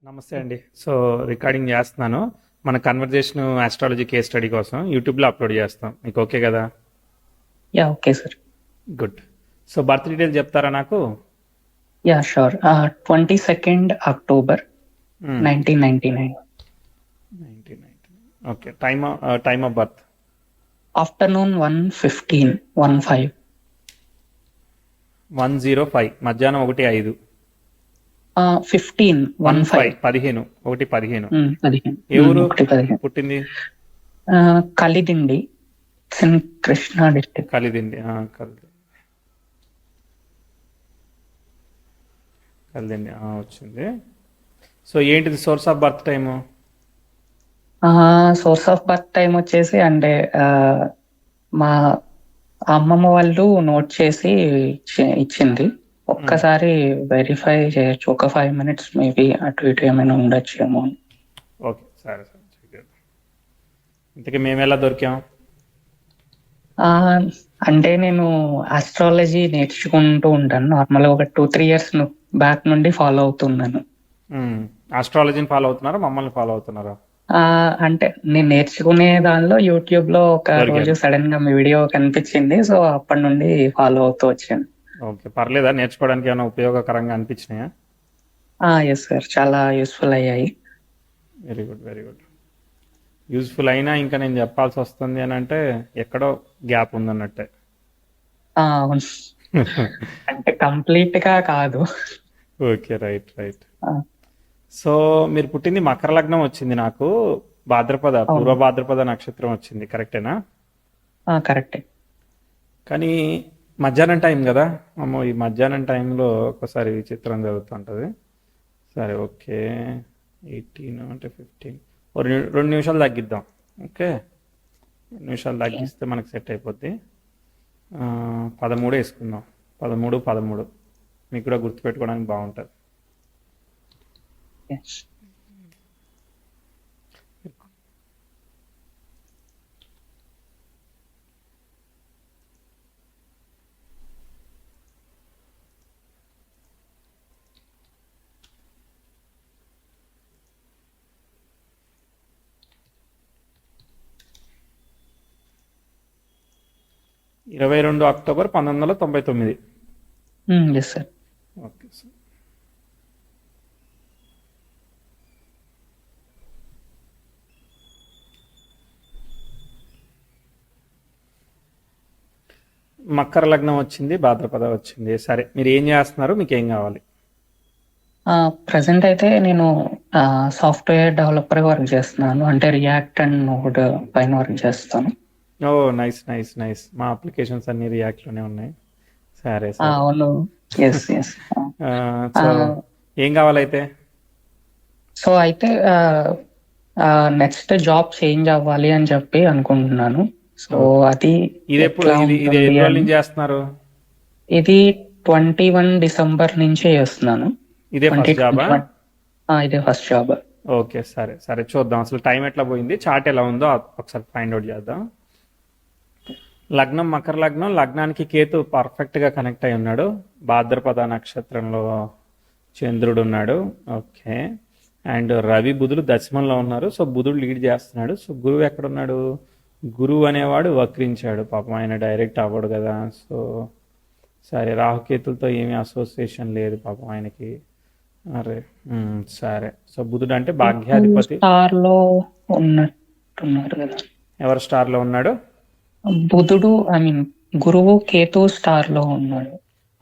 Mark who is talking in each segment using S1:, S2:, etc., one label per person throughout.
S1: నమస్తే అండి. So recording చేస్తున్నాను. మన కన్వర్జేషన్ ఆస్ట్రాలజీ కేస్ స్టడీ కోసం యూట్యూబ్లో అప్లోడ్ చేస్తాం. మీకు ఓకే కదా?
S2: Yeah okay sir.
S1: Good. So birth details చెప్తారా నాకు?
S2: Yeah sure. 22nd October 1999.
S1: 1990. Okay. Time of birth
S2: Afternoon 1:15. 1:05.
S1: 1:05 మధ్యాహ్నం 1:05.
S2: 15. 1:05.
S1: 15 1:15.
S2: 15.
S1: ఏ ఊరు
S2: 1:15.
S1: పుట్టింది?
S2: కలిదిండి, కృష్ణా డిస్ట్రిక్ట్.
S1: కలిదిండి. కలిదిండి వచ్చింది. సో ఏంటిది source of birth time?
S2: Source of birth time వచ్చేసి అంటే మా అమ్మమ్మ వాళ్ళు నోట్ చేసి ఇచ్చింది. ఒక్కసారి వెరిఫై చేయొచ్చు, ఒక 5 minutes మేబీ అటు ఇటు ఏమైనా ఉండొచ్చేమో.
S1: ఓకే సరే సరే. ఇంతకీ మేము ఎలా దొరికాం?
S2: అంటే నేను ఆస్ట్రాలజీ నేర్చుకుంటూ ఉంటాను. నార్మల్గా ఒక 2-3 years బ్యాక్ నుండి ఫాలో అవుతున్నాను.
S1: ఆస్ట్రాలజీని ఫాలో అవుతున్నారా, మమ్మల్ని ఫాలో అవుతున్నారా?
S2: అంటే నేను నేర్చుకునే దానిలో యూట్యూబ్ లో ఒక రోజు సడన్ గా మీ వీడియో కనిపించింది. సో అప్పటి నుండి ఫాలో అవుతూ వచ్చాను.
S1: ఓకే, పర్లేదా? నేర్చుకోవడానికి ఏమైనా ఉపయోగకరంగా అనిపించినాయా?
S2: ఎస్ సార్, చాలా యూస్ఫుల్ అయ్యాయి.
S1: Very good very good. Useful అయినా ఇంకా నేను చెప్పాల్సి వస్తుంది అని అంటే ఎక్కడో గ్యాప్ ఉందన్నట్టే.
S2: అవును. అంటే కంప్లీట్ గా కాదు.
S1: Okay right right. సో మీరు పుట్టింది మకర లగ్నం వచ్చింది, నాకు భాద్రపద, పూర్వ భాద్రపద నక్షత్రం వచ్చింది, కరెక్టేనా?
S2: కరెక్టే.
S1: కానీ మధ్యాహ్నం టైం కదా అమ్మో, ఈ మధ్యాహ్నం టైంలో ఒకసారి విచిత్రం జరుగుతుంటుంది. సరే ఓకే, 18 అంటే 15, 2 నిమిషాలు తగ్గిద్దాం. ఓకే, 2 నిమిషాలు తగ్గిస్తే మనకు సెట్ అయిపోద్ది. 13 వేసుకుందాం. 13 మీకు కూడా గుర్తుపెట్టుకోవడానికి బాగుంటుంది. October 1999.
S2: Yes sir.
S1: Okay sir. మకర లగ్నం వచ్చింది, భాద్రపద వచ్చింది. సరే, మీరు ఏం చేస్తున్నారు, మీకు ఏం కావాలి?
S2: ప్రజెంట్ అయితే నేను సాఫ్ట్వేర్ డెవలపర్ వర్క్ చేస్తున్నాను. అంటే రియాక్ట్ అండ్ నోడ్ పైన వర్క్ చేస్తాను.
S1: Oh nice nice nice. మా అప్లికేషన్స్ అన్ని రియాక్ట్ లోనే ఉన్నాయి. సరే సరే.
S2: అవును. Yes yes.
S1: సో ఏం కావాలైతే?
S2: సో అయితే నెక్స్ట్ జాబ్ చేంజ్ అవ్వాలి అని చెప్పి అనుకుంటున్నాను. సో అది
S1: ఇది ఎప్పుడు, ఇది ఎన్ని రోజుల నుంచి చేస్తున్నారు?
S2: ఇది 21 December నుంచి చేస్తున్నాను.
S1: ఇదే ఫస్ట్ జాబా?
S2: ఇదే ఫస్ట్ జాబ్.
S1: ఓకే సరే సరే, చూద్దాం అసలు టైం ఎట్లా పోయింది, చార్ట్ ఎలా ఉందో ఒకసారి ఫైండ్ అవుట్ చేద్దాం. లగ్నం మకర లగ్నం, లగ్నానికి కేతు పర్ఫెక్ట్ గా కనెక్ట్ అయి ఉన్నాడు. భాద్రపద నక్షత్రంలో చంద్రుడు ఉన్నాడు. ఓకే, అండ్ రవి బుధులు దశమంలో ఉన్నారు. సో బుధుడు లీడ్ చేస్తున్నాడు. సో గురువు ఎక్కడున్నాడు? గురువు అనేవాడు వక్రించాడు, పాపం ఆయన డైరెక్ట్ అవ్వడు కదా. సో సరే, రాహుకేతులతో ఏమీ అసోసియేషన్ లేదు పాపం ఆయనకి. అరే సరే. సో బుధుడు అంటే భాగ్యాధిపతి.
S2: స్టార్ లో ఉన్నట్టున్నారు కదా.
S1: ఎవరు స్టార్ లో ఉన్నాడు?
S2: బుధుడు, ఐ మీన్ గురువు కేతు స్టార్ లో ఉన్నాడు.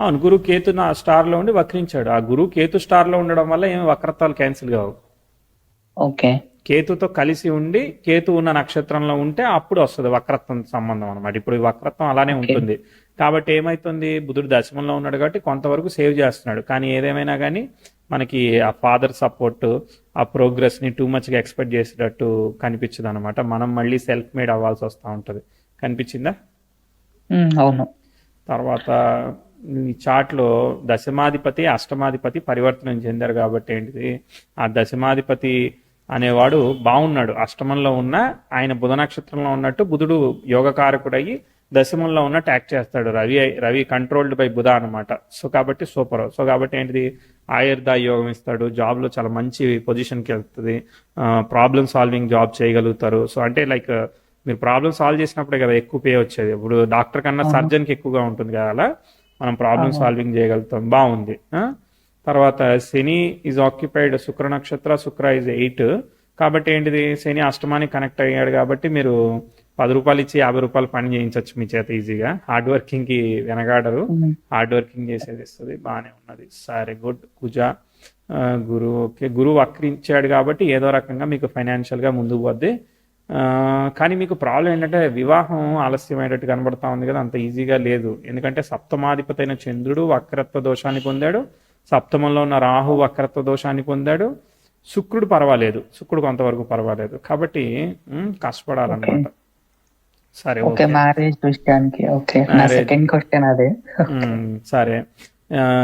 S1: అవును, గురువు కేతు స్టార్ లో ఉండి వక్రించాడు. ఆ గురువు కేతు స్టార్ లో ఉండడం వల్ల ఏమి వక్రత్వాలు క్యాన్సిల్ కావు.
S2: ఓకే,
S1: కేతుతో కలిసి ఉండి కేతు ఉన్న నక్షత్రంలో ఉంటే అప్పుడు వస్తుంది వక్రత్వం సంబంధం అనమాట. ఇప్పుడు ఈ వక్రత్వం అలానే ఉంటుంది. కాబట్టి ఏమైతుంది, బుధుడు దశమంలో ఉన్నాడు కాబట్టి కొంతవరకు సేవ్ చేస్తున్నాడు. కానీ ఏదేమైనా కానీ మనకి ఆ ఫాదర్ సపోర్ట్, ఆ ప్రోగ్రెస్ ని టూ మచ్ గా ఎక్స్పెక్ట్ చేసేటట్టు కనిపించదు అనమాట. మనం మళ్ళీ సెల్ఫ్ మేడ్ అవ్వాల్సి వస్తూ ఉంటుంది. కనిపించిందా?
S2: అవును.
S1: తర్వాత ఈ చార్ట్లో దశమాధిపతి అష్టమాధిపతి పరివర్తనం చెందారు కాబట్టి ఏంటిది, ఆ దశమాధిపతి అనేవాడు బాగున్నాడు. అష్టమంలో ఉన్న ఆయన బుధ నక్షత్రంలో ఉన్నట్టు బుధుడు యోగకారకుడయ్యి దశమంలో ఉన్న ట్యాక్ చేస్తాడు. రవి కంట్రోల్డ్ బై బుధ అనమాట. సో కాబట్టి సూపర్. సో కాబట్టి ఏంటిది, ఆయుర్దాయ యోగం ఇస్తాడు, జాబ్లో చాలా మంచి పొజిషన్కి వెళ్తుంది, ప్రాబ్లమ్ సాల్వింగ్ జాబ్ చేయగలుగుతారు. సో అంటే లైక్ మీరు ప్రాబ్లమ్ సాల్వ్ చేసినప్పుడే కదా ఎక్కువ పే వచ్చేది. ఇప్పుడు డాక్టర్ కన్నా
S2: అవును.
S1: సర్జన్కి ఎక్కువగా ఉంటుంది కదా, అలా మనం ప్రాబ్లమ్
S2: అవును.
S1: సాల్వింగ్ చేయగలుగుతాం. బాగుంది. తర్వాత శని ఈజ్ ఆక్యుపైడ్ శుక్ర నక్షత్ర, శుక్ర ఈజ్ 8. కాబట్టి ఏంటిది, శని అష్టమానికి కనెక్ట్ అయ్యాడు కాబట్టి మీరు 10 రూపాయలు ఇచ్చి 50 రూపాయలు పని చేయించవచ్చు మీ చేత ఈజీగా. హార్డ్ వర్కింగ్కి వెనగాడరు,
S2: ఉమ్.
S1: హార్డ్ వర్కింగ్ చేసేది ఇస్తుంది. బాగానే ఉన్నది. సరే, గుడ్. కుజ, గురువు. ఓకే, గురువు వక్రించాడు కాబట్టి ఏదో రకంగా మీకు ఫైనాన్షియల్గా ముందుకు పోద్ది. కానీ మీకు ప్రాబ్లం ఏంటంటే వివాహం ఆలస్యమైనట్టు కనబడతా ఉంది కదా, అంత ఈజీగా లేదు. ఎందుకంటే సప్తమాధిపతి అయిన చంద్రుడు వక్రత్వ దోషాన్ని పొందాడు, సప్తమంలో ఉన్న రాహు వక్రత్వ దోషాన్ని పొందాడు, శుక్రుడు పర్వాలేదు, శుక్రుడు కొంతవరకు పర్వాలేదు. కాబట్టి కష్టపడాలన్నమాట. సరే,
S2: ఓకే,
S1: ఓకే.
S2: మ్యారేజ్ విషయానికి ఓకే, నా
S1: మ్యారేజ్.
S2: సెకండ్ క్వశ్చన్ అదే.
S1: సరే.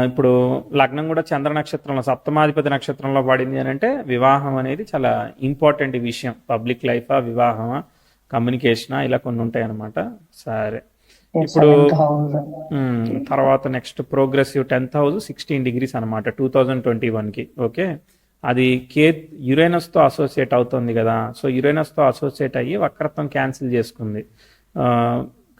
S1: ఇప్పుడు లగ్నం కూడా చంద్ర నక్షత్రంలో, సప్తమాధిపతి నక్షత్రంలో పడింది అని అంటే వివాహం అనేది చాలా ఇంపార్టెంట్ విషయం. పబ్లిక్ లైఫా, వివాహమా, కమ్యూనికేషనా, ఇలా కొన్ని ఉంటాయి అన్నమాట. సరే, ఇప్పుడు
S2: 7th హౌస్.
S1: తర్వాత next progressive 10th house 16 degrees అనమాట 2021కి. ఓకే, అది యురేనస్తో అసోసియేట్ అవుతుంది కదా. సో యురేనస్తో అసోసియేట్ అయ్యి వక్రత్వం క్యాన్సిల్ చేసుకుంది.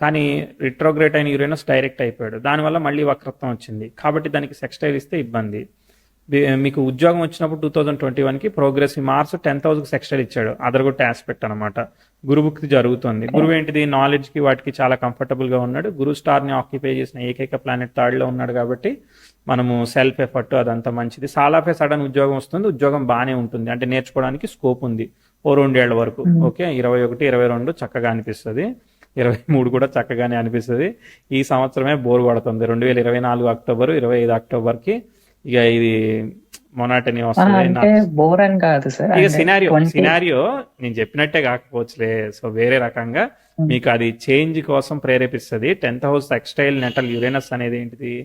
S1: కానీ రిట్రోగ్రేట్ అయిన యురేనస్ డైరెక్ట్ అయిపోయాడు, దానివల్ల మళ్ళీ వక్రత్వం వచ్చింది. కాబట్టి దానికి సెక్స్టైల్ ఇస్తే ఇబ్బంది. మీకు ఉద్యోగం వచ్చినప్పుడు 2021కి ప్రోగ్రెసివ్ మార్స్ 10th హౌస్కి సెక్స్టైల్ ఇచ్చాడు, అదరగొట్టే ఆస్పెక్ట్ అనమాట. గురుభుక్తి జరుగుతుంది. గురువు ఏంటిది, నాలెడ్జ్కి వాటికి చాలా కంఫర్టబుల్గా ఉన్నాడు. గురు స్టార్ని ఆక్యుపై చేసిన ఏకైక ప్లానెట్ థర్డ్లో ఉన్నాడు కాబట్టి మనము సెల్ఫ్ ఎఫర్ట్ అదంతా మంచిది. సాలాఫే సడన్ ఉద్యోగం వస్తుంది, ఉద్యోగం బాగానే ఉంటుంది, అంటే నేర్చుకోవడానికి స్కోప్ ఉంది 2 ఏళ్ల వరకు. ఓకే, 21, 22 చక్కగా అనిపిస్తుంది, 23 కూడా చక్కగానే అనిపిస్తుంది. ఈ సంవత్సరమే బోర్ కొడుతుంది, 2024 అక్టోబర్, 25 అక్టోబర్కి ఇక ఇది మొనాటనీ వస్తుంది.
S2: అంటే బోర్ అని కాదు సార్,
S1: ఇక
S2: అంటే
S1: సినారియో నేను చెప్పినట్టే కాకపోవచ్చులే. సో వేరే రకంగా మీకు అది చేంజ్ కోసం ప్రేరేపిస్తుంది. 10th house textile natal Uranus అనేది ఏంటిది,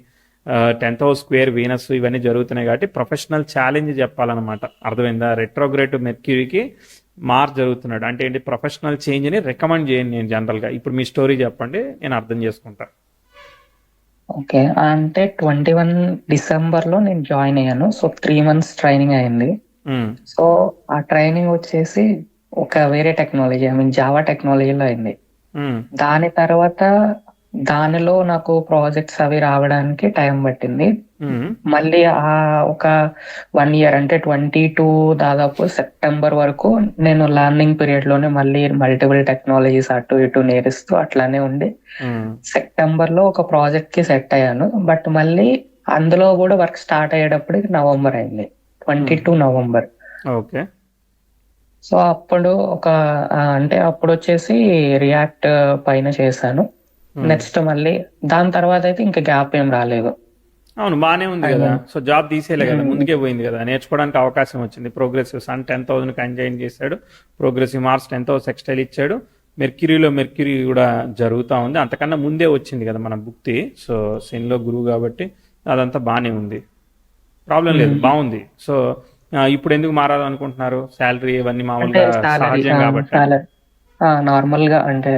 S1: 10th హౌస్ స్క్వేర్ వీనస్, ఇవన్నీ జరుగుతున్నాయి కాబట్టి ప్రొఫెషనల్ ఛాలెంజ్ చెప్పాలన్నమాట. అర్థమైందా? రెట్రోగ్రేట్ మెర్క్యూరీకి మార్చ్ జరుగుతున్నాడు అంటే ఏంటి, ప్రొఫెషనల్ చేంజ్ని రికమెండ్ చేయను నేను జనరల్గా. ఇప్పుడు మీ స్టోరీ చెప్పండి, నేను అర్థం చేసుకుంటా.
S2: ఓకే, అంటే 21 డిసెంబర్లో నేను జాయిన్ అయ్యాను. సో 3 months ట్రైనింగ్ అయింది. సో ఆ ట్రైనింగ్ వచ్చేసి ఒక వేరే టెక్నాలజీ, ఐ మీన్ జావా టెక్నాలజీలో అయింది. దాని తర్వాత దానిలో నాకు ప్రాజెక్ట్స్ అవి రావడానికి టైం పట్టింది. మళ్ళీ ఆ ఒక 1 year అంటే 22 దాదాపు సెప్టెంబర్ వరకు నేను లర్నింగ్ పీరియడ్ లోనే మళ్ళీ మల్టిపుల్ టెక్నాలజీస్ అటు ఇటు నేర్స్తూ అట్లానే ఉండి సెప్టెంబర్ లో ఒక ప్రాజెక్ట్ కి సెట్ అయ్యాను. బట్ మళ్ళీ అందులో కూడా వర్క్ స్టార్ట్ అయ్యేటప్పటికి నవంబర్ అయింది, 22 నవంబర్.
S1: ఓకే.
S2: సో అప్పుడు అంటే అప్పుడు వచ్చేసి రియాక్ట్ పైన చేశాను. నెక్స్ట్ మళ్ళీ దాని తర్వాత అయితే ఇంకా గ్యాప్ ఏం రాలేదు.
S1: అవును, బాగానే ఉంది కదా. సో జాబ్ తీసేయలే కదా, ముందుకే పోయింది కదా, నేర్చుకోవడానికి అవకాశం వచ్చింది. ప్రోగ్రెసివ్ సన్ 10,000 ఎంజాయిన్ చేశాడు, ప్రోగ్రెసివ్ మార్స్ 10th హౌస్ టెక్స్టైల్ ఇచ్చాడు, మెర్క్యూరీ కూడా జరుగుతూ ఉంది. అంతకన్నా ముందే వచ్చింది కదా మన భుక్తి. సో శనిలో గురువు కాబట్టి అదంతా బాగానే ఉంది, ప్రాబ్లం లేదు, బాగుంది. సో ఇప్పుడు ఎందుకు మారాలనుకుంటున్నారు? శాలరీ ఇవన్నీ మామూలుగా సహజం కాబట్టి
S2: నార్మల్ గా అంటే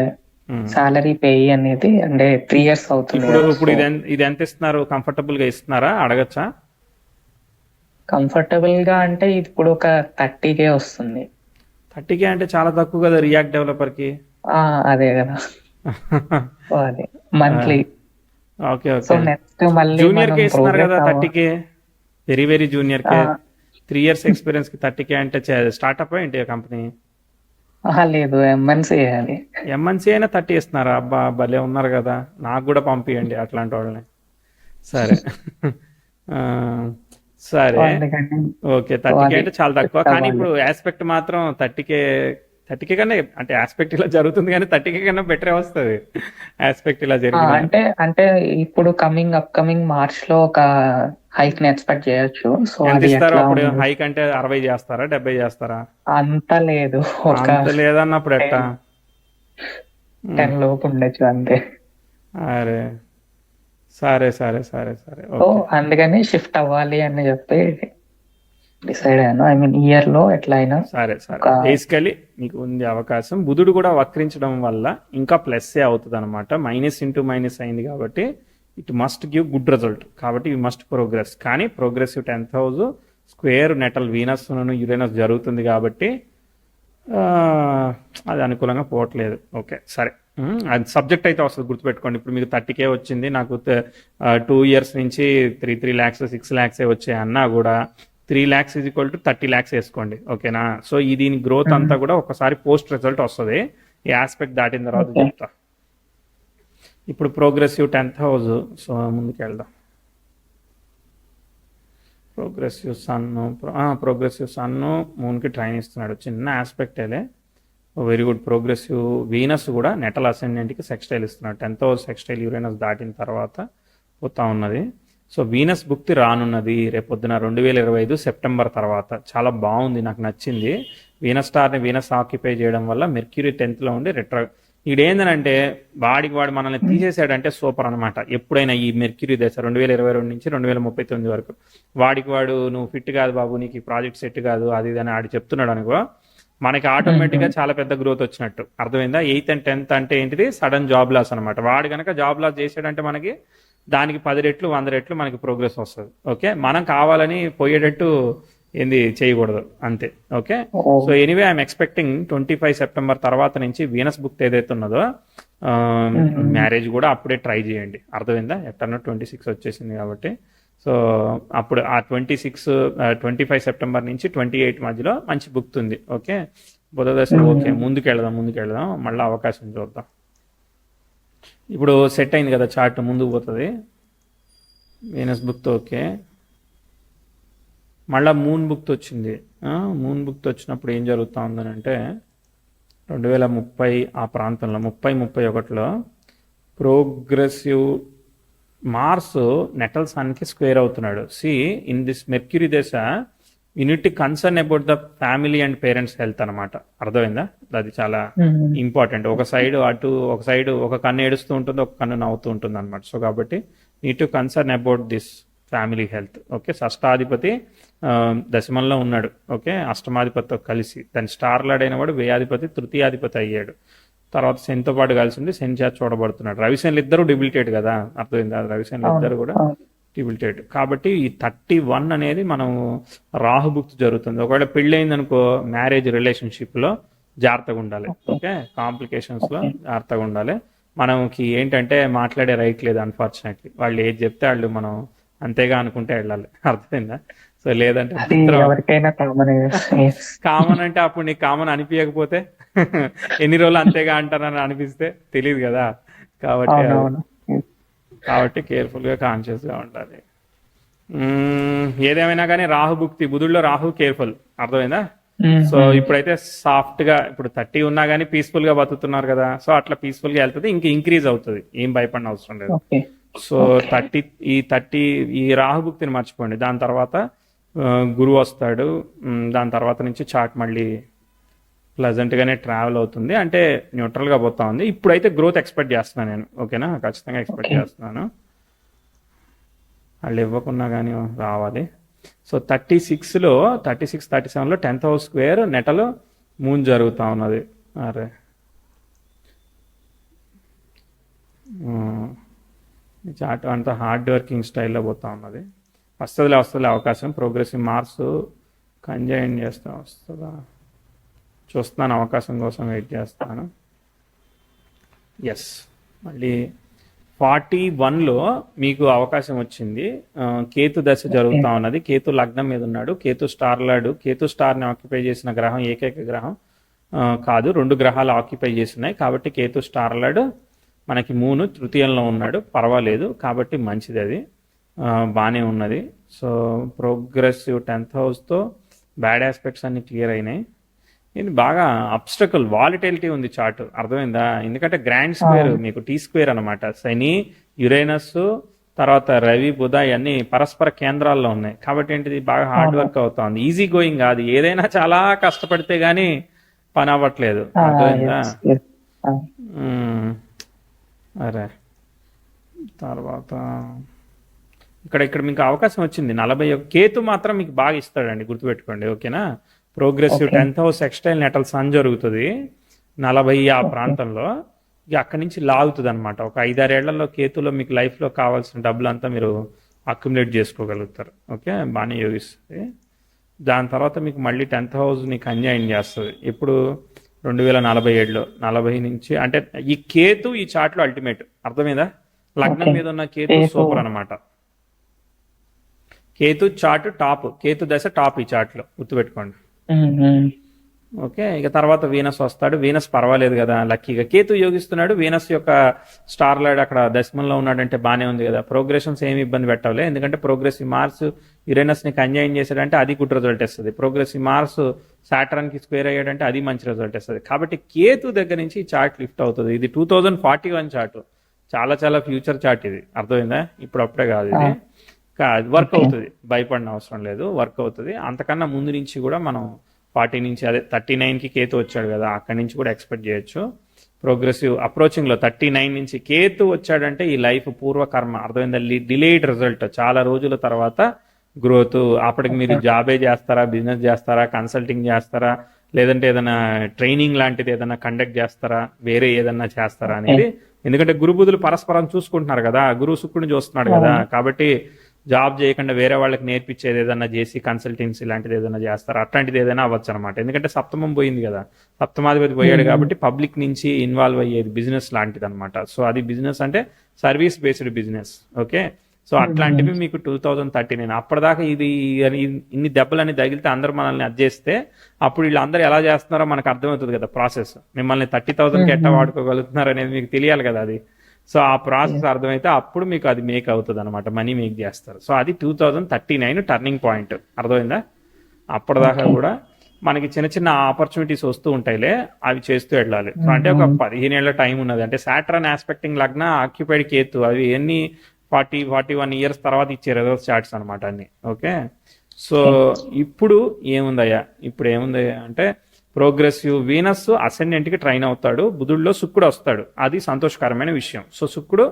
S2: సాలరీ పే అనేది అంటే 3 years అవుతుంది.
S1: ఇప్పుడు ఇది ఎంత ఇస్తున్నారు? కంఫర్టబుల్ గా ఇస్తున్నారా, అడగచ్చా?
S2: కంఫర్టబుల్ గా అంటే ఇప్పుడు ఒక 30K వస్తుంది.
S1: 30K అంటే చాలా తక్కువ కదా రియాక్ట్ డెవలపర్ కి.
S2: అదే కదా, అదే monthly.
S1: Okay,
S2: so
S1: okay.
S2: Next మళ్ళీ
S1: జూనియర్ కే ఇస్తున్నారు కదా 30K, వెరీ వెరీ జూనియర్ కే. 3 years ఎక్స్పీరియన్స్ కి 30K అంటే స్టార్ట్అప్ ఏంటి కంపెనీ?
S2: లేదు, ఎంఎన్సీ అది.
S1: ఎంఎన్సీ అయినా 30 ఇస్తున్నారా? అబ్బా, భలే ఉన్నారు కదా, నాకు కూడా పంపియండి అట్లాంటి వాళ్ళని. సరే. సరే, ఓకే. 30K అంటే చాలా తక్కువ, కానీ ఇప్పుడు ఆస్పెక్ట్ మాత్రం 30K కన్నా, అంటే ఆస్పెక్ట్ ఇలా జరుగుతుంది కానీ 30K కన్నా బెటరే వస్తుంది ఆస్పెక్ట్ ఇలా జరిగింది.
S2: అంటే ఇప్పుడు అప్కమింగ్ మార్చ్ లో ఒక హైక్ ని ఎక్స్పెక్ట్ చేయొచ్చు. సో
S1: ఎంత ఇస్తారో అప్పుడు? హైక్ అంటే 60 చేస్తారా, 70 చేస్తారా?
S2: అంత లేదు,
S1: అంత లేదన్నప్పుడు ఎట్టా?
S2: 10 లోపు ఉండొచ్చు అంతే.
S1: అరే, సరే సరే సరే సరే.
S2: సో అందుకని షిఫ్ట్ అవ్వాలి అని చెప్పి డిసైడ్ అయ్యాను. ఐ మీన్ ఇయర్ లో ఎట్లా అయినా
S1: సరే సరే,
S2: ఒక
S1: బేసికలీ మీకు ఉంది అవకాశం. బుధుడు కూడా వక్రించడం వల్ల ఇంకా ప్లస్సే అవుతుంది అనమాట. మైనస్ ఇంటూ మైనస్ అయింది కాబట్టి it must give good result. కాబట్టి యూ మస్ట్ ప్రోగ్రెస్. కానీ progressive 10th house square natal Venus Uranus జరుగుతుంది కాబట్టి ఆ, అది అనుకూలంగా పోవట్లేదు. ఓకే సరే. అది సబ్జెక్ట్ అయితే వస్తుంది, గుర్తుపెట్టుకోండి. ఇప్పుడు మీకు 30K వచ్చింది, నాకు 2 years నుంచి 3 lakhs 6 lakhs వచ్చాయి అన్నా కూడా 3 lakhs = 30 lakhs వేసుకోండి. ఓకేనా? సో ఈ దీని గ్రోత్ అంతా కూడా ఒకసారి పోస్ట్ రిజల్ట్ వస్తుంది. ఈ ఆస్పెక్ట్ దాటిన తర్వాత
S2: ఓకే.
S1: చెప్తా. ఇప్పుడు ప్రోగ్రెసివ్ 10th హౌస్. సో ముందుకు వెళ్దాం. ప్రోగ్రెసివ్ సన్ మూన్కి ట్రైన్ ఇస్తున్నాడు. చిన్న ఆస్పెక్టేలే, వెరీ గుడ్. ప్రోగ్రెసివ్ వీనస్ కూడా నెటల్ అసెండెంట్కి సెక్స్టైల్ ఇస్తున్నాడు. 10th హౌస్ సెక్స్టైల్ యురేనస్ దాటిన తర్వాత పోతా ఉన్నది. సో వీనస్ భుక్తి రానున్నది రేపొద్దున 2025 సెప్టెంబర్ తర్వాత. చాలా బాగుంది, నాకు నచ్చింది. వీనస్ స్టార్ని వీనస్ ఆక్యుపై చేయడం వల్ల మెర్క్యూరీ 10th లో ఉండి ఈడేందనంటే వాడు మనల్ని తీసేసాడంటే సూపర్ అనమాట. ఎప్పుడైనా ఈ మెర్క్యూరీ దశ 2022 నుంచి 2039 వరకు వాడు నువ్వు ఫిట్ కాదు బాబు, నీకు ఈ ప్రాజెక్ట్ సెట్ కాదు, అది ఇది అని ఆడు చెప్తున్నాడు అనుకో, మనకి ఆటోమేటిక్గా చాలా పెద్ద గ్రోత్ వచ్చినట్టు. అర్థమైందా? 8th and 10th అంటే ఏంటిది? సడన్ జాబ్ లాస్ అనమాట. వాడు కనుక జాబ్ లాస్ చేసాడంటే మనకి దానికి 10 రెట్లు 100 రెట్లు మనకి ప్రోగ్రెస్ వస్తుంది. ఓకే, మనం కావాలని పోయేటట్టు ఏంది చేయకూడదు, అంతే. Okay, so anyway I'm expecting 25 September తర్వాత నుంచి వీనస్ బుక్ ఏదైతే ఉన్నదో మ్యారేజ్ కూడా అప్పుడే ట్రై చేయండి. అర్థమైందా? ఎట్టన్నా 26 వచ్చేసింది కాబట్టి. సో అప్పుడు ఆ 25 సెప్టెంబర్ నుంచి 28 మధ్యలో మంచి బుక్ ఉంది. ఓకే, బుధదశ. ఓకే, ముందుకెళ్దాం. మళ్ళీ అవకాశం చూద్దాం. ఇప్పుడు సెట్ అయింది కదా చార్ట్, ముందుకు పోతుంది. వీనస్ బుక్తో ఓకే, మళ్ళీ మూన్ బుక్తో వచ్చింది. మూన్ బుక్తో వచ్చినప్పుడు ఏం జరుగుతూ ఉందని అంటే 2030 ఆ ప్రాంతంలో 30-31లో ప్రోగ్రెసివ్ మార్స్ నెటల్ సన్కి స్క్వేర్ అవుతున్నాడు. ఇన్ దిస్ మెర్క్యూరీ దశ unit concern about the family and parents health అనమాట. అర్థమైందా? అది చాలా ఇంపార్టెంట్. ఒక సైడ్ ఒక కన్ను ఏడుస్తూ ఉంటుంది, ఒక కన్ను నవ్వుతూ ఉంటుంది అనమాట. సో కాబట్టి need to concern about this family health. Okay, షష్టాధిపతి దశమంలో ఉన్నాడు. ఓకే, అష్టమాధిపతితో కలిసి దాని స్టార్ లార్డ్ అయిన వాడు వ్యయాధిపతి తృతీయాధిపతి అయ్యాడు. తర్వాత శనితో పాటు కలిసి ఉండి శని చేత చూడబడుతున్నాడు. రవిశనులు ఇద్దరు డిబిలిటేట్ కదా, అర్థమైందా? రవిశనులు ఇద్దరు కూడా డిబిలిటేట్. కాబట్టి ఈ 31 అనేది మనం రాహుభుక్తి జరుగుతుంది. ఒకవేళ పెళ్ళి అయిందనుకో మ్యారేజ్ రిలేషన్షిప్లో జాగ్రత్తగా ఉండాలి. ఓకే, కాంప్లికేషన్స్లో జాగ్రత్తగా ఉండాలి. మనకి ఏంటంటే మాట్లాడే రైట్ లేదు అన్ఫార్చునేట్లీ. వాళ్ళు ఏది చెప్తే వాళ్ళు మనం అంతేగా అనుకుంటే వెళ్ళాలి. అర్థమైందా? సో లేదంటే కామన్ అంటే అప్పుడు నీకు కామన్ అనిపించకపోతే ఎన్ని రోజులు అంతేగా అంటారని అనిపిస్తే తెలియదు కదా. కాబట్టి కేర్ఫుల్గా కాన్షియస్గా ఉండాలి. ఏదేమైనా కానీ రాహుభుక్తి, బుధుడిలో రాహు కేర్ఫుల్. అర్థమైందా? సో ఇప్పుడైతే సాఫ్ట్గా ఇప్పుడు 30 ఉన్నా కానీ పీస్ఫుల్గా బతుకుతున్నారు కదా. సో అట్లా పీస్ఫుల్గా వెళ్తుంది, ఇంకా ఇంక్రీజ్ అవుతుంది, ఏం భయపడిన అవసరం లేదు. సో 30 ఈ రాహుభుక్తిని మర్చిపోండి. దాని తర్వాత గురువు వస్తాడు. దాని తర్వాత నుంచి చార్ట్ మళ్ళీ ప్లెజెంట్గానే ట్రావెల్ అవుతుంది, అంటే న్యూట్రల్గా పోతా ఉంది. ఇప్పుడైతే గ్రోత్ ఎక్స్పెక్ట్ చేస్తున్నాను నేను. ఓకేనా? ఖచ్చితంగా ఎక్స్పెక్ట్ చేస్తున్నాను. వాళ్ళు ఇవ్వకున్నా కానీ రావాలి. సో 36-37లో 10th హౌస్ స్క్వేర్ నెటలో మూన్ జరుగుతూ ఉన్నది. అరే చార్ట్ అంతా హార్డ్ వర్కింగ్ స్టైల్లో పోతా ఉన్నది. వస్తుంది అవకాశం. ప్రోగ్రెసివ్ మార్స్ కంజైన్ చేస్తా వస్తుందా చూస్తున్నాను, అవకాశం కోసం వెయిట్ చేస్తాను. ఎస్, మళ్ళీ 41లో మీకు అవకాశం వచ్చింది. కేతు దశ జరుగుతూ ఉన్నది. కేతు లగ్నం మీద ఉన్నాడు. Ketu star lord. కేతు స్టార్ని ఆక్యుపై చేసిన గ్రహం ఏకైక గ్రహం కాదు, 2 గ్రహాలు ఆక్యుపై చేస్తున్నాయి. కాబట్టి కేతు స్టార్ లార్డ్ మనకి మూను తృతీయంలో ఉన్నాడు, పర్వాలేదు. కాబట్టి మంచిది, అది బాగానే ఉన్నది. సో ప్రోగ్రెసివ్ 10th హౌస్తో బ్యాడ్ ఆస్పెక్ట్స్ అన్ని క్లియర్ అయినాయి. ఇది బాగా అబ్స్టకల్ వాలిటిలిటీ ఉంది చార్ట్. అర్థమైందా? ఎందుకంటే గ్రాండ్ స్క్వేర్ మీకు టీ స్క్వేర్ అనమాట. శని, యురేనస్, తర్వాత రవి, బుధ ఇవన్నీ పరస్పర కేంద్రాల్లో ఉన్నాయి. కాబట్టి ఏంటిది బాగా హార్డ్ వర్క్ అవుతుంది. ఈజీ గోయింగ్ కాదు, ఏదైనా చాలా కష్టపడితే గానీ పని అవ్వట్లేదు. అర్థమైందా? అరే తర్వాత ఇక్కడ మీకు అవకాశం వచ్చింది 41. కేతు మాత్రం మీకు బాగా ఇస్తాడండి, గుర్తుపెట్టుకోండి. ఓకేనా? ప్రోగ్రెసివ్
S2: ఓకే
S1: 10th హౌస్ ఎక్స్టైల్ నెటల్ సన్ జరుగుతుంది 40 ఆ
S2: ఓకే
S1: ప్రాంతంలో. ఇక అక్కడి నుంచి లాగుతుంది అనమాట. ఒక 5-6 ఏళ్లలో కేతులో మీకు లైఫ్లో కావాల్సిన డబ్బులు అంతా మీరు అక్యుములేట్ చేసుకోగలుగుతారు. ఓకే, బాగానే యోగిస్తుంది. దాని తర్వాత మీకు మళ్ళీ 10th హౌస్ నీకు అన్యాయం చేస్తుంది. ఇప్పుడు 2047లో 40 నుంచి, అంటే ఈ కేతు ఈ చార్ట్లో అల్టిమేట్. అర్థమైందా? లగ్నం
S2: ఓకే
S1: మీద ఉన్న కేతు
S2: రేపు
S1: సూపర్ అనమాట. కేతు చార్ట్ టాప్, కేతు దశ టాప్ ఈ చార్ట్లో, గుర్తుపెట్టుకోండి.
S2: ఉమ్, ఉమ్.
S1: ఓకే, ఇక తర్వాత వీనస్ వస్తాడు. వీనస్ పర్వాలేదు కదా, లక్కీగా కేతు యోగిస్తున్నాడు. వీనస్ యొక్క స్టార్ లైడ్ అక్కడ దశమంలో ఉన్నాడంటే బాగానే ఉంది కదా. ప్రోగ్రెషన్స్ ఏమి ఇబ్బంది పెట్టాలి, ఎందుకంటే ప్రోగ్రెసివ్ మార్స్ యురేనస్ని అన్యాయం చేశాడంటే అది గుడ్ రిజల్ట్ ఇస్తుంది. ప్రోగ్రెసివ్ మార్స్ సాటర్న్కి స్క్వేర్ అయ్యాడంటే అది మంచి రిజల్ట్ ఇస్తుంది. కాబట్టి కేతు దగ్గర నుంచి ఈ చార్ట్ లిఫ్ట్ అవుతుంది. ఇది 2041 చార్ట్, చాలా చాలా ఫ్యూచర్ చార్ట్ ఇది. అర్థమైందా? ఇప్పుడు అప్పుడే కాదు
S2: ఆ,
S1: ఇది. వర్క్
S2: ఓకే
S1: అవుతుంది, భయపడిన అవసరం లేదు, వర్క్ అవుతుంది. అంతకన్నా ముందు నుంచి కూడా మనం 40 నుంచి, అదే 39కి కేతు వచ్చాడు కదా, అక్కడి నుంచి కూడా ఎక్స్పెక్ట్ చేయొచ్చు. ప్రోగ్రెసివ్ అప్రోచింగ్లో 39 నుంచి కేతు వచ్చాడంటే ఈ లైఫ్ పూర్వకర్మ. అర్థమైందా? డిలేడ్ రిజల్ట్, చాలా రోజుల తర్వాత గ్రోత్. అప్పటికి మీరు
S2: ఓకే
S1: జాబే చేస్తారా, బిజినెస్ చేస్తారా, కన్సల్టింగ్ చేస్తారా, లేదంటే ఏదైనా ట్రైనింగ్ లాంటిది ఏదైనా కండక్ట్ చేస్తారా, వేరే ఏదన్నా చేస్తారా
S2: ఓకే
S1: అనేది. ఎందుకంటే గురు బుధులు పరస్పరం చూసుకుంటున్నారు కదా, గురువు శుక్రుని చూస్తున్నాడు కదా.
S2: అవును
S1: కాబట్టి జాబ్ చేయకుండా వేరే వాళ్ళకి నేర్పించేది ఏదైనా చేసి కన్సల్టెన్సీ లాంటిది ఏదైనా చేస్తారు, అట్లాంటిది ఏదైనా అవ్వచ్చు అనమాట. ఎందుకంటే సప్తమం పోయింది కదా, సప్తమాధిపతి పోయాడు
S2: ఉమ్,
S1: కాబట్టి పబ్లిక్ నుంచి ఇన్వాల్వ్ అయ్యేది బిజినెస్ లాంటిది అనమాట. సో అది బిజినెస్ అంటే service based business. Okay, so
S2: um,
S1: అట్లాంటివి మీకు 2039. అప్పటిదాకా ఇది ఇన్ని దెబ్బలని తగిలితే అందరూ మనల్ని అది చేస్తే అప్పుడు వీళ్ళందరూ ఎలా చేస్తున్నారో మనకు అర్థమవుతుంది కదా ప్రాసెస్. మిమ్మల్ని 30,000కి ఎట్లా
S2: ఉమ్,
S1: వాడుకోగలుగుతున్నారు అనేది మీకు తెలియాలి కదా అది. సో ఆ ప్రాసెస్
S2: yes,
S1: అర్థమైతే అప్పుడు మీకు అది మేక్ అవుతుంది అనమాట, మనీ మేక్ చేస్తారు. సో అది 2039 టర్నింగ్ పాయింట్. అర్థమైందా? అప్పటిదాకా
S2: ఓకే
S1: కూడా మనకి చిన్న చిన్న ఆపర్చునిటీస్ వస్తూ ఉంటాయిలే, అవి చేస్తూ వెళ్ళాలి. సో
S2: ఉమ్,
S1: అంటే ఒక
S2: ఉమ్.
S1: 15 ఏళ్ల టైం ఉన్నది. అంటే సాటర్న్ ఆస్పెక్టింగ్ లగ్న, ఆక్యుపైడ్ కేతు, అవి ఎన్ని 41 ఇయర్స్ తర్వాత ఇచ్చే రిజల్ట్స్ చార్ట్స్ అనమాట అన్ని. ఓకే, సో
S2: ఓకే
S1: ఇప్పుడు ఏముందయ్యా, ఇప్పుడు ఏముందయ్యా అంటే ప్రోగ్రెసివ్ వీనస్ అసెండెంట్కి ట్రైన్ అవుతాడు, బుధుడిలో శుక్రుడు వస్తాడు, అది సంతోషకరమైన విషయం. సో శుక్రుడు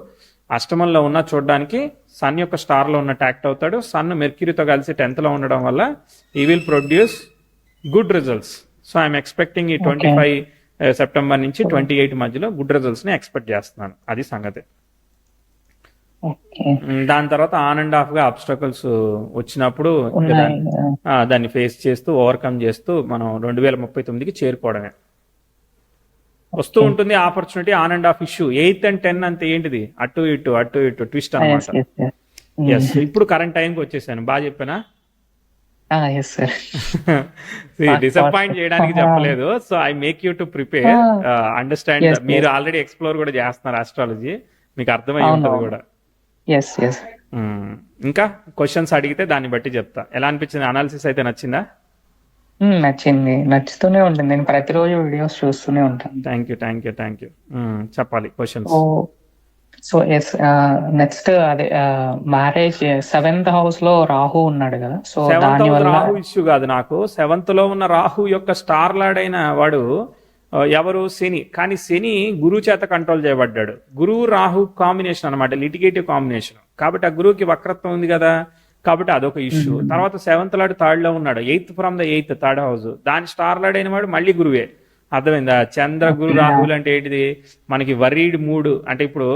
S1: అష్టమంలో ఉన్న చూడడానికి సన్ యొక్క స్టార్లో ఉన్న ట్యాక్ట్ అవుతాడు. సన్ మెర్క్యూరీతో కలిసి 10th లో ఉండడం వల్ల ఈ will produce good results. So I'm expecting ఈ
S2: ఓకే
S1: 25 సెప్టెంబర్ నుంచి 28 మధ్యలో గుడ్ రిజల్ట్స్ని ఎక్స్పెక్ట్ చేస్తున్నాను. అది సంగతి.
S2: ఓకే
S1: దాని తర్వాత ఆన్ అండ్ ఆఫ్ గా అబ్స్టకల్స్ వచ్చినప్పుడు ఇక
S2: ఉన్నాయి
S1: దాన్ని ఫేస్ చేస్తూ ఓవర్కమ్ చేస్తూ మనం 2039కి చేరుకోవడమే. వస్తూ
S2: ఓకే
S1: ఉంటుంది opportunity, on and off issue. 8 and 10 అంతే ఏంటిది, అటు ఇటు ట్విస్ట్
S2: ఎస్
S1: అనమాట.
S2: ఎస్ ఎస్
S1: ఎస్, ఇప్పుడు కరెంట్ టైంకి వచ్చేసాను. బాగా చెప్పానా?
S2: ఎస్ సార్
S1: డిసప్పాయింట్ చేయడానికి చెప్పలేదు. So I make you to prepare, understand.
S2: Yes
S1: మీరు
S2: ఎస్
S1: ఆల్రెడీ ఎక్స్ప్లోర్ కూడా చేస్తున్నారు ఆస్ట్రాలజీ, మీకు అర్థమై
S2: అవును
S1: ఉంటుంది
S2: అవును
S1: కూడా.
S2: ఎస్ ఎస్
S1: ఇంకా క్వశ్చన్స్ అడిగితే దాన్ని బట్టి చెప్తా. ఎలా అనిపించింది? అనాలిసిస్ అయితే నచ్చిందా?
S2: నచ్చింది, నచ్చుతూనే ఉంటుంది. నేను ప్రతిరోజు వీడియోస్ చూస్తూనే ఉంటాను.
S1: Thank you. చెప్పాలి questions.
S2: So so yes next అదే మ్యారేజ్ 7th హౌస్ లో రాహు ఉన్నాడు కదా, సో
S1: 7th
S2: దాని
S1: హౌస్
S2: వల్ల
S1: రాహు ఇష్యూ కాదు నాకు. 7th లో ఉన్న రాహు యొక్క స్టార్ లార్డ్ అయిన వాడు ఎవరు? శని. కానీ శని గురువు చేత కంట్రోల్ చేయబడ్డాడు. గురువు రాహు కాంబినేషన్ అనమాట, లిటిగేటివ్ కాంబినేషన్. కాబట్టి ఆ గురువుకి వక్రత్వం ఉంది కదా, కాబట్టి అదొక ఇష్యూ. తర్వాత 7th లార్డ్ 3rd లో ఉన్నాడు, 8th from the 8th 3rd house. దాని స్టార్ లార్డ్ అయిన వాడు మళ్ళీ గురువే. అర్థమైందా? చంద్ర గురు రాహుల్ అంటే ఏంటిది, మనకి వరీడ్ మూడు. అంటే ఇప్పుడు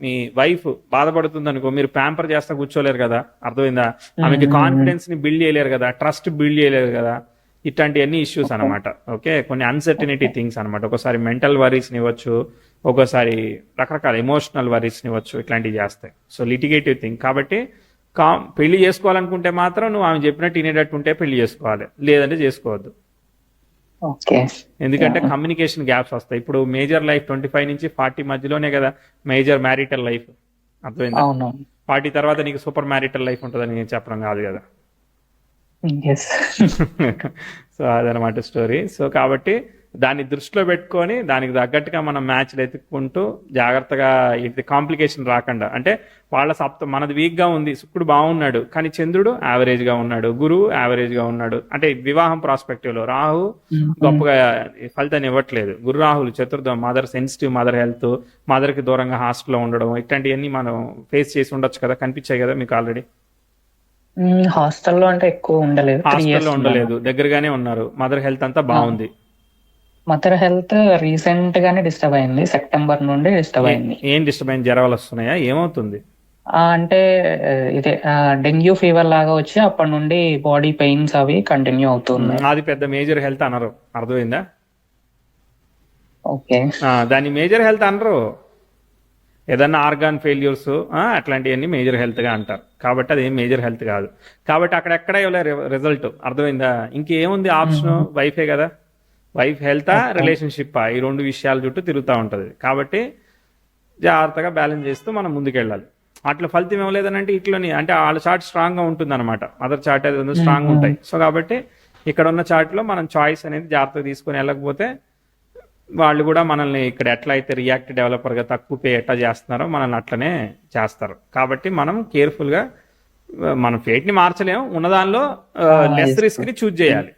S1: మీ వైఫ్ బాధపడుతుంది అనుకో, మీరు ప్యాంపర్ చేస్తా కూర్చోలేరు కదా. అర్థమైందా? ఆమెకి కాన్ఫిడెన్స్ ని బిల్డ్ చేయలేరు కదా, ట్రస్ట్ బిల్డ్ చేయలేరు కదా. ఇట్లాంటివన్నీ ఇష్యూస్ అనమాట. ఓకే, కొన్ని అన్సర్టనిటీ థింగ్స్ అనమాట. ఒకసారి మెంటల్ వరీస్ని ఇవ్వచ్చు, ఒక్కోసారి రకరకాల ఎమోషనల్ వరీస్ని ఇవ్వచ్చు, ఇట్లాంటివి చేస్తాయి. So litigative thing. కాబట్టి పెళ్లి చేసుకోవాలనుకుంటే మాత్రం నువ్వు ఆమె చెప్పినట్టు వినేటట్టు ఉంటే పెళ్లి చేసుకోవాలి, లేదంటే చేసుకోవద్దు.
S2: ఓకే
S1: ఎందుకంటే కమ్యూనికేషన్ గ్యాప్స్ వస్తాయి. ఇప్పుడు మేజర్ లైఫ్ 25 నుంచి 40 మధ్యలోనే కదా మేజర్ మ్యారిటల్ లైఫ్. అర్థమైందా?
S2: అవును
S1: 40 తర్వాత నీకు సూపర్ మ్యారిటల్ లైఫ్ ఉంటుందని నేను చెప్పడం కాదు కదా.
S2: ఎస్
S1: సో అదనమాట స్టోరీ. సో కాబట్టి దాన్ని దృష్టిలో పెట్టుకొని దానికి తగ్గట్టుగా మనం మ్యాచ్లు ఎత్తుక్కుంటూ జాగ్రత్తగా, ఇది కాంప్లికేషన్ రాకుండా. అంటే వాళ్ళ మనది వీక్గా ఉంది, శుక్రుడు బాగున్నాడు కానీ చంద్రుడు యావరేజ్గా ఉన్నాడు, గురువు యావరేజ్గా ఉన్నాడు. అంటే వివాహం ప్రాస్పెక్టివ్లో రాహు గొప్పగా ఫలితాన్ని ఇవ్వట్లేదు. గురు Rahul చతుర్థం, mother sensitive, mother health, మదర్కి దూరంగా హాస్టల్లో ఉండడం, ఇట్లాంటివన్నీ మనం ఫేస్ చేసి ఉండొచ్చు కదా, కనిపించాయి కదా మీకు ఆల్రెడీ.
S2: హాస్టల్లో అంటే ఎక్కువ ఉండలేదు, 3
S1: హాస్టల్లో
S2: ఇయర్స్ ఉన్నాను.
S1: ఉండలేదు, దగ్గరగానే ఉన్నారు, మదర్ హెల్త్ అంతా బాగుంది.
S2: మదర్ హెల్త్ రీసెంట్ గానే డిస్టర్బ్ అయింది, సెప్టెంబర్ నుండి డిస్టర్బ్ అయింది.
S1: ఏం డిస్టర్బెన్స్, జ్వరాలు వస్తున్నాయా, ఏమవుతుంది?
S2: అంటే ఇదే డెంగ్యూ ఫీవర్ లాగా వచ్చి అప్పటి నుండి బాడీ పెయిన్స్ అవి కంటిన్యూ అవుతున్నాయి.
S1: అది పెద్ద మేజర్ హెల్త్ అనరు, అర్థమైందా?
S2: ఓకే.
S1: దాన్ని మేజర్ హెల్త్ అనరు. ఏదన్నా ఆర్గాన్ ఫెయిల్యూర్స్ అట్లాంటివన్నీ మేజర్ హెల్త్గా అంటారు. కాబట్టి అది ఏం మేజర్ హెల్త్ కాదు. కాబట్టి అక్కడెక్కడ ఇవ్వలే రిజల్ట్, అర్థమైందా? ఇంకేముంది ఆప్షన్, వైఫే కదా. వైఫ్ హెల్తా, రిలేషన్షిప్, ఈ రెండు విషయాల చుట్టూ తిరుగుతూ ఉంటుంది. కాబట్టి జాగ్రత్తగా బ్యాలెన్స్ చేస్తూ మనం ముందుకెళ్ళాలి. అట్లా ఫలితం ఇవ్వలేదనంటే ఇట్లోని అంటే వాళ్ళ చార్ట్ స్ట్రాంగ్గా ఉంటుంది అనమాట, అదర్ చార్ట్ అది స్ట్రాంగ్ ఉంటాయి. సో కాబట్టి ఇక్కడ ఉన్న చార్ట్లో మనం చాయిస్ అనేది జాగ్రత్తగా తీసుకొని వెళ్ళకపోతే వాళ్ళు కూడా మనల్ని ఇక్కడ ఎట్లా అయితే రియాక్ట్ డెవలపర్గా తక్కువ పే ఎట్లా చేస్తున్నారో మనల్ని అట్లనే చేస్తారు. కాబట్టి మనం కేర్ఫుల్గా మనం ఫేట్ని మార్చలేము, ఉన్నదానిలో లెస్ రిస్క్ని చూజ్ చేయాలి,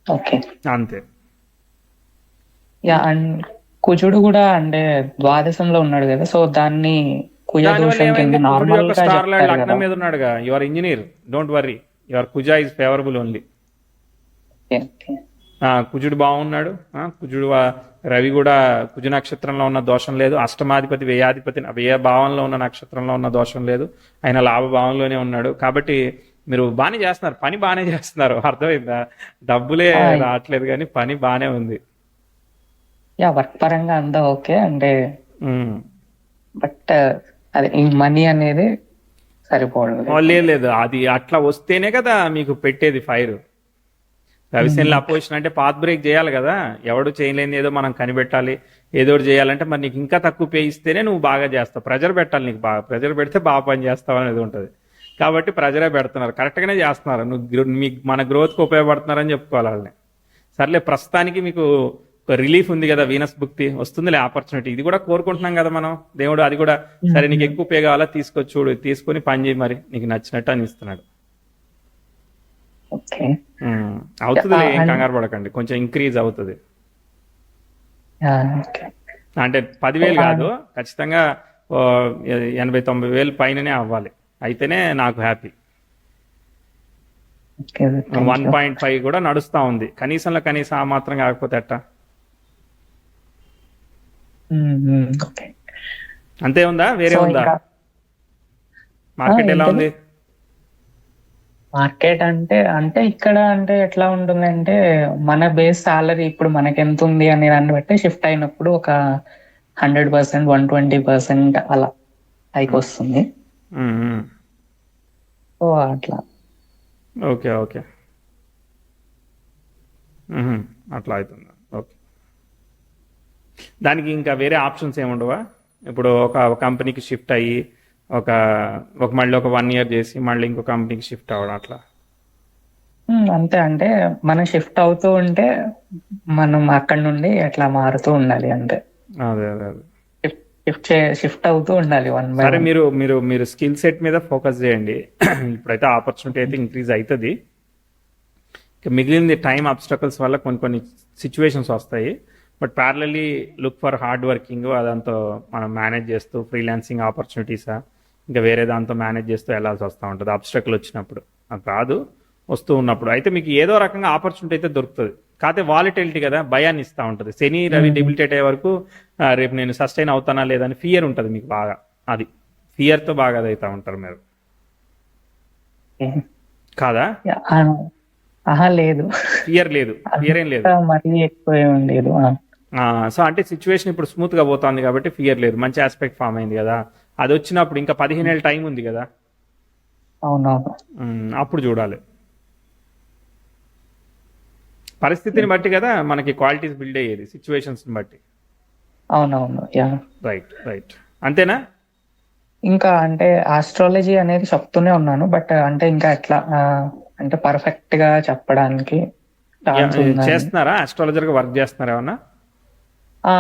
S2: ఓకే.
S1: అంతే.
S2: యా, అండ్ కుజుడు కూడా అంటే ద్వాదశంలో ఉన్నాడు కదా, సో దాన్ని కుజ
S1: దానివల్ల
S2: దోషం కింద
S1: ఏమైంది? కుజుడు
S2: నార్మల్
S1: యొక్క
S2: గా
S1: స్టార్ లార్డ్
S2: చెప్తారు
S1: లగ్నం
S2: కదా.
S1: మీద ఉన్నాడుగా. Your engineer, don't worry, your Kuja is favourable only.
S2: Okay, okay.
S1: కుజుడు బాగున్నాడు. కుజుడు రవి కూడా కుజ నక్షత్రంలో ఉన్న దోషం లేదు. అష్టమాధిపతి వ్యయాధిపతి వ్యయ భావంలో ఉన్న నక్షత్రంలో ఉన్న దోషం లేదు. ఆయన లాభ భావంలోనే ఉన్నాడు. కాబట్టి మీరు బాగానే చేస్తున్నారు, పని బాగానే చేస్తున్నారు, అర్థమైందా? డబ్బులే రావట్లేదు కానీ పని బాగానే ఉంది.
S2: యా, వర్క్ పరంగా అంతా ఓకే అంటే,
S1: ఉమ్.
S2: బట్ అదే ఈ మనీ అనేది సరిపోవడం
S1: లేదు లేదు, అది అట్లా వస్తేనే కదా మీకు పెట్టేది ఫైర్. రవిసేనల అపోజిషన్ అంటే పాత్ బ్రేక్ చేయాలి కదా. ఎవడు చేయలేని ఏదో మనం కనిపెట్టాలి, ఏదో ఒకటి చేయాలంటే మరి నీకు ఇంకా తక్కువ పే ఇస్తేనే నువ్వు బాగా చేస్తావు. ప్రెజర్ పెట్టాలి, నీకు బాగా ప్రెజర్ పెడితే బాగా పని చేస్తావు అనేది ఉంటుంది. కాబట్టి ప్రెజరే పెడుతున్నారు, కరెక్ట్గానే చేస్తున్నారు. మీకు మన గ్రోత్కి ఉపయోగపడుతున్నారని చెప్పుకోవాలి వాళ్ళని. సర్లే, ప్రస్తుతానికి మీకు రిలీఫ్ ఉంది కదా, వీనస్ భుక్తి వస్తుందిలే, ఆపర్చునిటీ. ఇది కూడా కోరుకుంటున్నాం కదా మనం. దేవుడు అది కూడా సరే నీకు ఎక్కువ పే కావాలా తీసుకొచ్చి చూడు, తీసుకొని పని చేయి, మరి నీకు నచ్చినట్టు అని ఇస్తున్నాడు.
S2: ఓకే.
S1: అవుతుంది, ఏం కంగారు పడకండి, కొంచెం ఇంక్రీజ్ అవుతుంది. అంటే 10,000 కాదు, ఖచ్చితంగా 80,000-90,000 పైననే అవ్వాలి, అయితేనే నాకు హ్యాపీ. 1.5 కూడా నడుస్తా ఉంది, కనీసంలో కనీసం ఆ మాత్రం కాకపోతే ఎట్టా? అంతే ఉందా, వేరే ఉందా? మార్కెట్ ఎలా ఉంది?
S2: మార్కెట్ అంటే అంటే ఇక్కడ అంటే ఎట్లా ఉంటుందంటే, మన బేస్ సాలరీ ఇప్పుడు మనకి ఎంత ఉంది అనే దాన్ని బట్టి షిఫ్ట్ అయినప్పుడు ఒక 100%, 120% అలా పైకి వస్తుంది. సో అట్లా.
S1: ఓకే ఓకే, అట్లా అవుతుంది. ఓకే, దానికి ఇంకా వేరే ఆప్షన్స్ ఏముండవా? ఇప్పుడు ఒక కంపెనీకి షిఫ్ట్ అయ్యి మళ్ళీ ఒక 1 year చేసి మళ్ళీ ఇంకో కంపెనీకి షిఫ్ట్ అవ్వడం అట్లా?
S2: అంతే, అంటే మనం షిఫ్ట్ అవుతూ ఉంటే మనం అక్కడ నుండి ఎట్లా మారుతూ ఉండాలి అంతే.
S1: అదే అదే అదే,
S2: షిఫ్ట్ అవుతూ ఉండాలి వన్ బై
S1: సరే. మీరు మీరు మీరు స్కిల్ సెట్ మీద ఫోకస్ చేయండి. ఇప్పుడైతే ఆపర్చునిటీ అయితే ఇంక్రీజ్ అవుతుంది. మిగిలింది టైం అబ్స్టకల్స్ వల్ల కొన్ని సిచ్యువేషన్స్ వస్తాయి. But ప్యారలీ look for hard working, అదంతా మనం మేనేజ్ చేస్తూ ఫ్రీలాన్సింగ్ ఆపర్చునిటీసా ఇంకా వేరే దాంతో మేనేజ్ చేస్తూ వెళ్ళాల్సి వస్తూ ఉంటుంది అబ్స్టకల్ వచ్చినప్పుడు. అది కాదు, వస్తూ ఉన్నప్పుడు అయితే మీకు ఏదో రకంగా ఆపర్చునిటీ అయితే దొరుకుతుంది. కాకపోతే వాలిటిలిటీ కదా, భయాన్ని ఇస్తూ ఉంటుంది. శని రవి డిబిలిటేట్ అయ్యే వరకు రేపు నేను సస్టైన్ అవుతానా లేదని ఫియర్ ఉంటుంది మీకు బాగా. అది ఫియర్తో బాగా అది అవుతూ ఉంటారు మీరు, కాదా?
S2: లేదు,
S1: ఫియర్ లేదు, ఫియర్ ఏం లేదు,
S2: మరీ ఎక్కువ ఏం లేదు.
S1: సో అంటే సిచ్యువేషన్ ఇప్పుడు స్మూత్గా పోతుంది కాబట్టి ఫియర్ లేదు, మంచి ఆస్పెక్ట్ ఫామ్ అయింది కదా. అది వచ్చినప్పుడు ఇంకా 15 ఏళ్ళ టైం ఉంది కదా.
S2: అవునవును,
S1: అప్పుడు చూడాలి, పరిస్థితిని బట్టి కదా మనకి క్వాలిటీస్ బిల్డ్ అయ్యేది, సిచ్యువేషన్స్ని బట్టి.
S2: అవునవును, యా,
S1: రైట్ రైట్, అంతేనా? ఇంకా
S2: అంటే ఆస్ట్రాలజీ అనేది చెప్తూనే ఉన్నాను, బట్ అంటే ఇంకా ఎట్లా అంటే పర్ఫెక్ట్ గా చెప్పడానికి
S1: చేస్తున్నారా? ఆస్ట్రాలజర్ గా వర్క్ చేస్తున్నారా ఏమన్నా?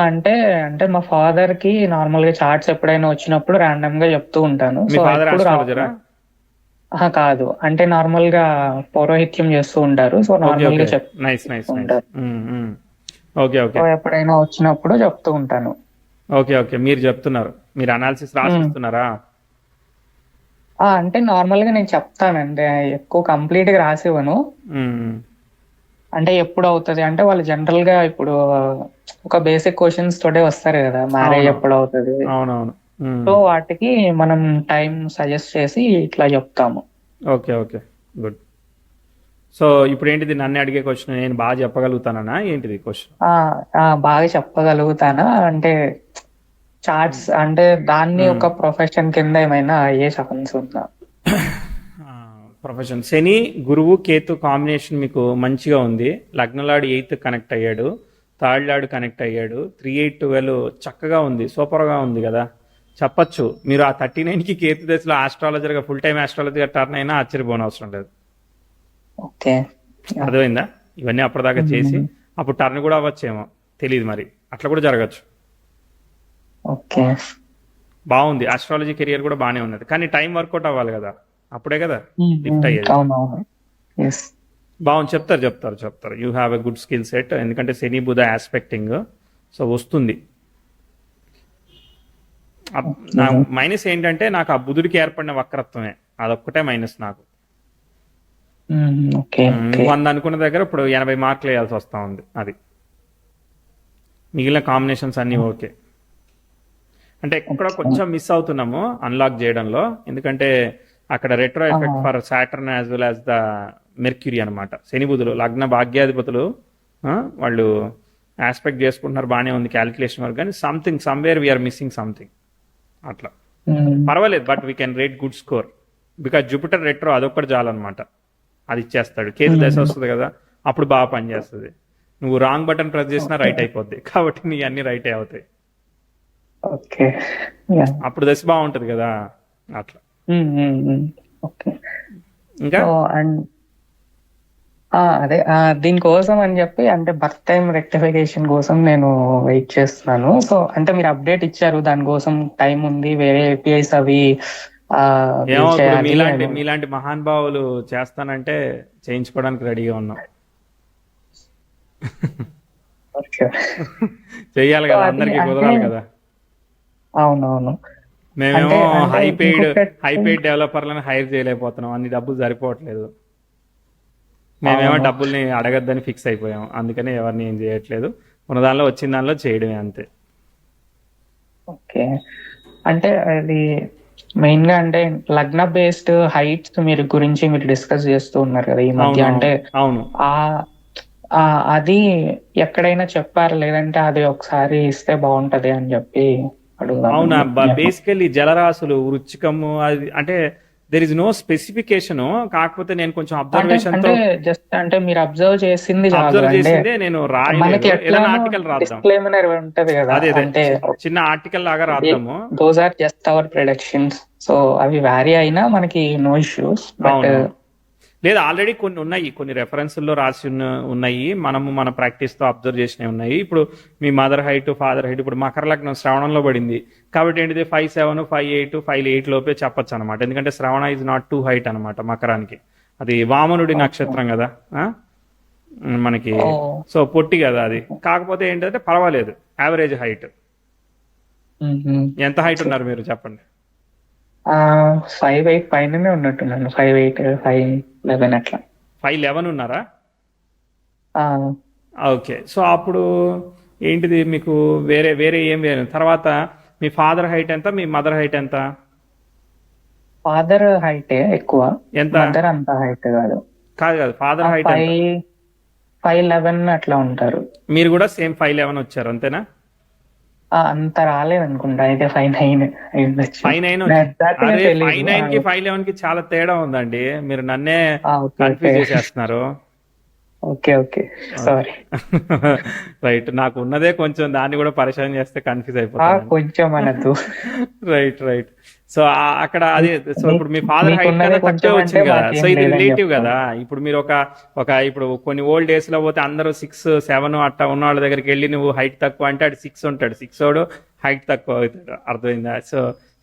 S2: అంటే అంటే మా ఫాదర్ కి నార్మల్ గా చార్ట్స్ ఎప్పుడైనా వచ్చినప్పుడు ర్యాండమ్ గా చెప్తూ ఉంటాను.
S1: మీ ఫాదర్ ఆస్ట్రాలజరా?
S2: కాదు, అంటే నార్మల్ గా పౌరోహిత్యం చేస్తూ ఉంటారు. సో నార్మల్ గా చెప్తుంటారు.
S1: ఓకే ఓకే,
S2: ఎప్పుడైనా వచ్చినప్పుడు చెప్తూ ఉంటాను.
S1: ఓకే ఓకే, మీరు చెప్తున్నారు, మీరు అనాలిసిస్ రాసిస్తున్నారా?
S2: అంటే నార్మల్ గా నేను చెప్తాను, అంటే ఎక్కువ కంప్లీట్ గా రాసివ్వను.
S1: మ్మ్.
S2: అంటే ఎప్పుడు అవుతుంది అంటే వాళ్ళు జనరల్ గా ఇప్పుడు ఒక బేసిక్ క్వశ్చన్స్ తోటే వస్తారు కదా, మ్యారేజ్
S1: అవును,
S2: ఎప్పుడు అవుతుంది.
S1: అవునవును.
S2: సో వాటికి మనం టైం సజెస్ట్ చేసి ఇట్లా చెప్తాము.
S1: Okay, okay, good. సో ఇప్పుడు ఏంటిది, నన్ను అడిగే క్వశ్చన్ నేను బాగా చెప్పగలుగుతానా ఏంటిది క్వశ్చన్?
S2: ఆ బాగా చెప్పగలుగుతానా అంటే చార్ట్స్ అంటే దాన్ని ఒక ప్రొఫెషన్ కింద ఏమైనా అయ్యే ఛాన్స్ ఉందా?
S1: ప్రొఫెషన్ శని గురువు కేతు కాంబినేషన్ మీకు మంచిగా ఉంది. లగ్నలాడు 8 కనెక్ట్ అయ్యాడు, థర్డ్ లాడు కనెక్ట్ అయ్యాడు, 3 8 12 చక్కగా ఉంది, సూపర్గా ఉంది కదా. చెప్పచ్చు మీరు ఆ 39కి కేతు దశలో ఆస్ట్రాలజర్గా ఫుల్ టైం ఆస్ట్రాలజర్గా టర్న్ అయినా ఆశ్చర్యపోనవసరం లేదు.
S2: ఓకే.
S1: అర్థమైందా? ఇవన్నీ అప్పటిదాకా చేసి అప్పుడు టర్న్ కూడా అవ్వచ్చేమో, తెలియదు మరి, అట్లా కూడా జరగచ్చు.
S2: ఓకే.
S1: బాగుంది, ఆస్ట్రాలజీ కెరియర్ కూడా బాగానే ఉన్నది, కానీ టైం వర్కౌట్ అవ్వాలి కదా, అప్పుడే కదా లిఫ్ట్ అయ్యేది.
S2: అవునవును. ఎస్.
S1: బాగుంది, చెప్తారు. You have a good skill set, ఎందుకంటే శని బుధ ఆస్పెక్టింగ్, సో వస్తుంది. నా మైనస్ ఏంటంటే నాకు ఆ బుధుడికి ఏర్పడిన వక్రత్వమే, అదొక్కటే మైనస్ నాకు.
S2: ఓకే.
S1: 100 అనుకున్న దగ్గర ఇప్పుడు 80 మార్కులు వేయాల్సి వస్తూ ఉంది, అది. మిగిలిన కాంబినేషన్స్ అన్నీ ఓకే. అంటే ఎక్కడ కొంచెం మిస్ అవుతున్నాము అన్లాక్ చేయడంలో, ఎందుకంటే అక్కడ retro effect for Saturn as well as the mercury అనమాట. శని బుధులు లగ్న భాగ్యాధిపతులు వాళ్ళు ఆస్పెక్ట్ చేసుకుంటున్నారు, బాగానే ఉంది క్యాలిక్యులేషన్ వరకు, కానీ something somewhere we are missing something అట్లా. పర్వాలేదు, but we can rate good score because Jupiter retro అదొక్కటి చాలన్నమాట, అది ఇచ్చేస్తాడు. కేతు దశ వస్తుంది కదా, అప్పుడు బాగా పనిచేస్తుంది. నువ్వు రాంగ్ బటన్ ప్రెస్ చేసినా రైట్ అయిపోద్ది, కాబట్టి నీ అన్ని రైటే అవుతాయి.
S2: ఓకే.
S1: అప్పుడు దశ బాగుంటది కదా, అట్లా.
S2: ఓకే.
S1: ఇంకా
S2: అండ్ అదే దీనికోసం అని చెప్పి అంటే బర్త్ టైం రెక్టిఫికేషన్ కోసం నేను వెయిట్ చేస్తున్నాను. సో అంటే మీరు అప్డేట్ ఇచ్చారు, దానికోసం టైం ఉంది, వేరే ఏపీఐస్ అవి
S1: ఏమో
S2: build
S1: ఇప్పుడు
S2: చేయాలి.
S1: మీలాంటి మహానుభావులు చేస్తానంటే చేయించుకోవడానికి రెడీగా ఉన్నాం.
S2: ఓకే.
S1: చెయ్యాలి కదా,
S2: అది
S1: అందరికి
S2: అంటే
S1: కుదరాలి కదా.
S2: అవునవును.
S1: మేమేమో
S2: అంటే
S1: హై పెయిడ్ డెవలపర్లను హైర్ చేయలేకపోతున్నాం, అన్ని డబ్బులు సరిపోవట్లేదు. మేమేమో
S2: అవును.
S1: డబ్బుల్ని అడగద్దని ఫిక్స్ అయిపోయాం, అందుకని ఎవరిని ఏం చేయట్లేదు, ఉన్న దానిలో వచ్చిన దానిలో చేయడమే అంతే.
S2: ఓకే. అంటే అది మెయిన్ గా అంటే లగ్న బేస్డ్ హైట్స్ మీరు గురించి మీరు డిస్కస్ చేస్తూ ఉన్నారు కదా ఈ మధ్య.
S1: అవును,
S2: అంటే
S1: అవును.
S2: ఆ అది ఎక్కడైనా చెప్పారు, లేదంటే అది ఒకసారి ఇస్తే బాగుంటది అని చెప్పి
S1: అవునా,
S2: అడుగుదాం.
S1: బేసికల్లీ జలరాశులు వృచ్చికము అది అంటే దెర్ ఇస్ నో స్పెసిఫికేషన్, కాకపోతే నేను కొంచెం అబ్జర్వేషన్ తో
S2: అంటే జస్ట్ అంటే మీరు అబ్జర్వ్ చేసింది చాలు.
S1: అబ్జర్వ్
S2: అంటే
S1: చేసిందే, నేను
S2: మనకి
S1: రాయలేదు, ఏదైనా
S2: ఎట్లానో
S1: ఆర్టికల్ రాద్దాం.
S2: డిస్క్లైమర్ ఉంటది కదా,
S1: అదే
S2: అంటే
S1: చిన్న ఆర్టికల్ లాగా రాద్దాము.
S2: Those are just our productions. So అవి వ్యారీ అయినా మనకి నో ఇష్యూస్. బట్
S1: అవునవును, లేదు ఆల్రెడీ కొన్ని ఉన్నాయి, కొన్ని రెఫరెన్స్లో రాసి ఉన్నాయి, మనము మన ప్రాక్టీస్తో అబ్జర్వ్ చేసినవి ఉన్నాయి. ఇప్పుడు మీ మదర్ హైట్ ఫాదర్ హైట్ ఇప్పుడు మకర లగ్నం శ్రవణంలో పడింది కాబట్టి ఏంటిది 5'7", 5'8", 5'8" లోపే చెప్పచ్చు అనమాట, ఎందుకంటే శ్రవణ ఈజ్ నాట్ టూ హైట్ అనమాట మకరానికి, అది వామనుడి నక్షత్రం కదా మనకి. సో పొట్టి కదా అది, కాకపోతే ఏంటంటే పర్వాలేదు, యావరేజ్ హైట్. ఎంత హైట్ ఉన్నారు మీరు చెప్పండి?
S2: 5'8" పైననే ఉన్నట్టున్నాను, 5'8", 5'11" అట్లా.
S1: 5'11" ఉన్నారా?
S2: ఆ,
S1: ఓకే. సో అప్పుడు ఏంటిది మీకు వేరే వేరే ఏం వేరే తర్వాత మీ ఫాదర్ హైట్ ఎంత, మీ మదర్ హైట్ ఎంత?
S2: ఫాదర్ హైటే ఎక్కువ,
S1: ఎంత?
S2: మదర్ అంత హైట్ కాదు.
S1: కాదు, ఫాదర్ హైట్ ఎంత?
S2: 5'11" అట్లా ఉంటారు.
S1: మీరు కూడా సేమ్ 5'11" వచ్చారు అంతేనా?
S2: అంత రాలేదు అనుకుంటా, అయితే 5'9" అయి ఉండొచ్చు.
S1: 5'9" అదే 5'9" కి 5'11" కి చాలా తేడా ఉందండి, మీరు నన్నే కన్ఫ్యూజ్ చేసేస్తున్నారు.
S2: ఓకే. సారీ.
S1: రైట్, నాకు ఉన్నదే కొంచెం, దాన్ని కూడా పరిచయం చేస్తే కన్ఫ్యూజ్ అయిపోతాను
S2: కొంచెం అనద్దు.
S1: రైట్. సో అక్కడ అదే, సో ఇప్పుడు మీ ఫాదర్ హైట్ కదా తక్కువే వచ్చింది కదా, సో ఇది రిలేటివ్ కదా. ఇప్పుడు మీరు ఒక ఇప్పుడు కొన్ని ఓల్డ్ డేస్ లో పోతే అందరూ 6, 7 అట్టా ఉన్న వాళ్ళ దగ్గరికి వెళ్ళి నువ్వు హైట్ తక్కువ అంటే అటు 6 ఉంటాడు, 6 ఓడు హైట్ తక్కువ అవుతాడు, అర్థమైందా? సో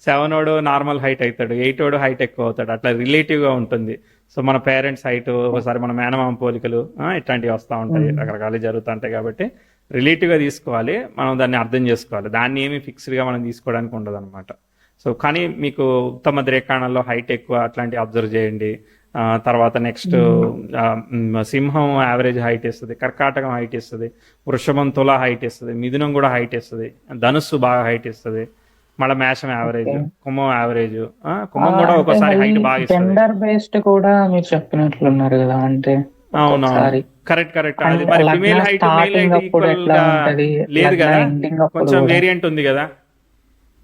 S1: 7 ఓడు నార్మల్ హైట్ అవుతాడు, 8 ఓడు హైట్ ఎక్కువ అవుతాడు, అట్లా రిలేటివ్ గా ఉంటుంది. సో మన పేరెంట్స్ హైట్, ఒకసారి మన మేనమామ పోలికలు ఇట్లాంటివి వస్తూ ఉంటాయి, రకరకాలు జరుగుతుంటాయి, కాబట్టి రిలేటివ్ గా తీసుకోవాలి, మనం దాన్ని అర్థం చేసుకోవాలి, దాన్ని ఏమి ఫిక్స్డ్ గా మనం తీసుకోవడానికి ఉండదు అనమాట. సో కానీ మీకు ఉత్తమ ద్రేకాణంలో హైట్ ఎక్కువ అట్లాంటివి అబ్జర్వ్ చేయండి. తర్వాత నెక్స్ట్ సింహం యావరేజ్ హైట్ ఇస్తుంది, కర్కాటకం హైట్ ఇస్తుంది, వృషభం తుల హైట్ ఇస్తుంది, మిథునం కూడా హైట్ ఇస్తుంది, ధనుస్సు బాగా హైట్ ఇస్తుంది, మళ్ళీ మేషం యావరేజ్, కుంభం యావరేజ్. కుంభం కూడా
S2: అంటే
S1: ఒక్కోసారి హైట్ బాగా ఇస్తుంది.
S2: జెండర్ బేస్డ్ కూడా మీరు చెప్పినట్లున్నారు కదా, అంటే
S1: అవునవును,
S2: ఒక్కొక్కసారి
S1: కరెక్ట్ అది.
S2: అంటే
S1: మరి
S2: లగ్న
S1: female height male
S2: starting
S1: height
S2: అప్పుడు
S1: ఈక్వల్
S2: ఎట్లా
S1: గా
S2: ఉంటది,
S1: లేదు
S2: లగ్న
S1: కదా,
S2: ఎండింగ్ అప్పుడు
S1: కొంచెం
S2: కూడా.
S1: వేరియంట్ ఉంది కదా.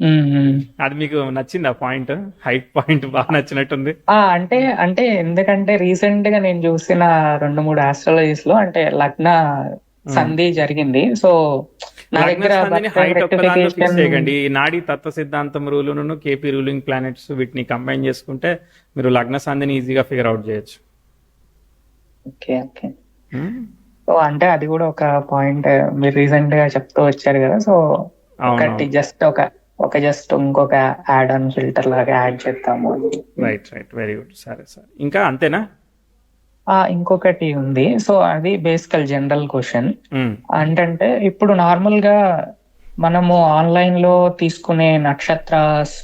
S2: ఉమ్.
S1: అది మీకు నచ్చిందా పాయింట్? హైట్ పాయింట్ బాగా నచ్చినట్టుంది.
S2: అంటే అంటే ఎందుకంటే రీసెంట్ గా నేను చూసిన 2-3 ఆస్ట్రాలజీస్ లో అంటే లగ్న సంధి జరిగింది. సో నా
S1: లగ్న
S2: దగ్గర
S1: సంధిని
S2: బర్త్ టైం
S1: హైట్ ఒక్కదాంతో ఫిక్స్
S2: రెక్టిఫికేషన్.
S1: చేయకండి. ఈ నాడీ తత్వ సిద్ధాంతం రూలును కేపీ రూలింగ్ ప్లానెట్స్ వీటిని కంబైన్ చేసుకుంటే మీరు లగ్న సంధిని ఈజీగా ఫిగర్ అవుట్ చేయొచ్చు.
S2: Okay okay. సో అంటే అది కూడా ఒక పాయింట్ మీరు రీసెంట్ గా చెప్తూ వచ్చారు కదా. సో ఒకటి
S1: అవునవును,
S2: జస్ట్ జస్ట్ ఇంకొక యాడ్ ఆన్ ఫిల్టర్ లాగా యాడ్ చేద్దాము.
S1: Right very good. సరే ఇంకా అంతేనా?
S2: ఇంకొకటి ఉంది. సో అది బేసికల్ జనరల్ క్వశ్చన్.
S1: మ్మ్.
S2: అంటే ఇప్పుడు నార్మల్ గా మనము ఆన్లైన్ లో తీసుకునే నక్షత్ర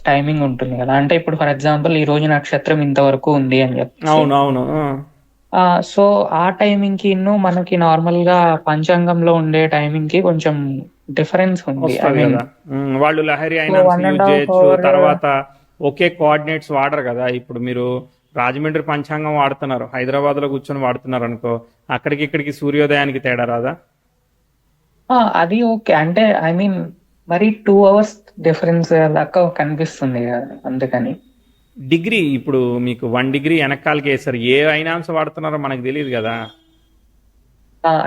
S2: టైమింగ్ ఉంటుంది కదా. అంటే ఇప్పుడు ఫర్ ఎగ్జాంపుల్ ఈ రోజు నక్షత్రం ఇంతవరకు ఉంది అని చెప్పి,
S1: అవును
S2: సో ఆ టైమింగ్ కి మనకి నార్మల్ గా పంచాంగంలో ఉండే టైమింగ్ కి కొంచెం డిఫరెన్స్ ఉంది. ఐ
S1: వస్తుంది
S2: మీన్
S1: కదా. వాళ్ళు లహరి ఐనాన్స్
S2: 1.5
S1: యూజ్ చేయొచ్చు.
S2: hour.
S1: తర్వాత ఒకే కోఆర్డినేట్స్ వాడరు కదా. ఇప్పుడు మీరు రాజమండ్రి పంచాంగం వాడుతున్నారు, హైదరాబాద్ లో కూర్చొని వాడుతున్నారు అనుకో, అక్కడికి ఇక్కడికి సూర్యోదయానికి తేడా రాదా?
S2: అది ఓకే. అంటే ఐ మీన్ మరి 2 hours డిఫరెన్స్ దాకా కనిపిస్తుంది కదా, అందుకని.
S1: డిగ్రీ ఇప్పుడు మీకు 1 డిగ్రీ వెనకాలకి వేస్తారు, ఏ ఐనాన్స్ వాడుతున్నారో మనకు తెలియదు కదా.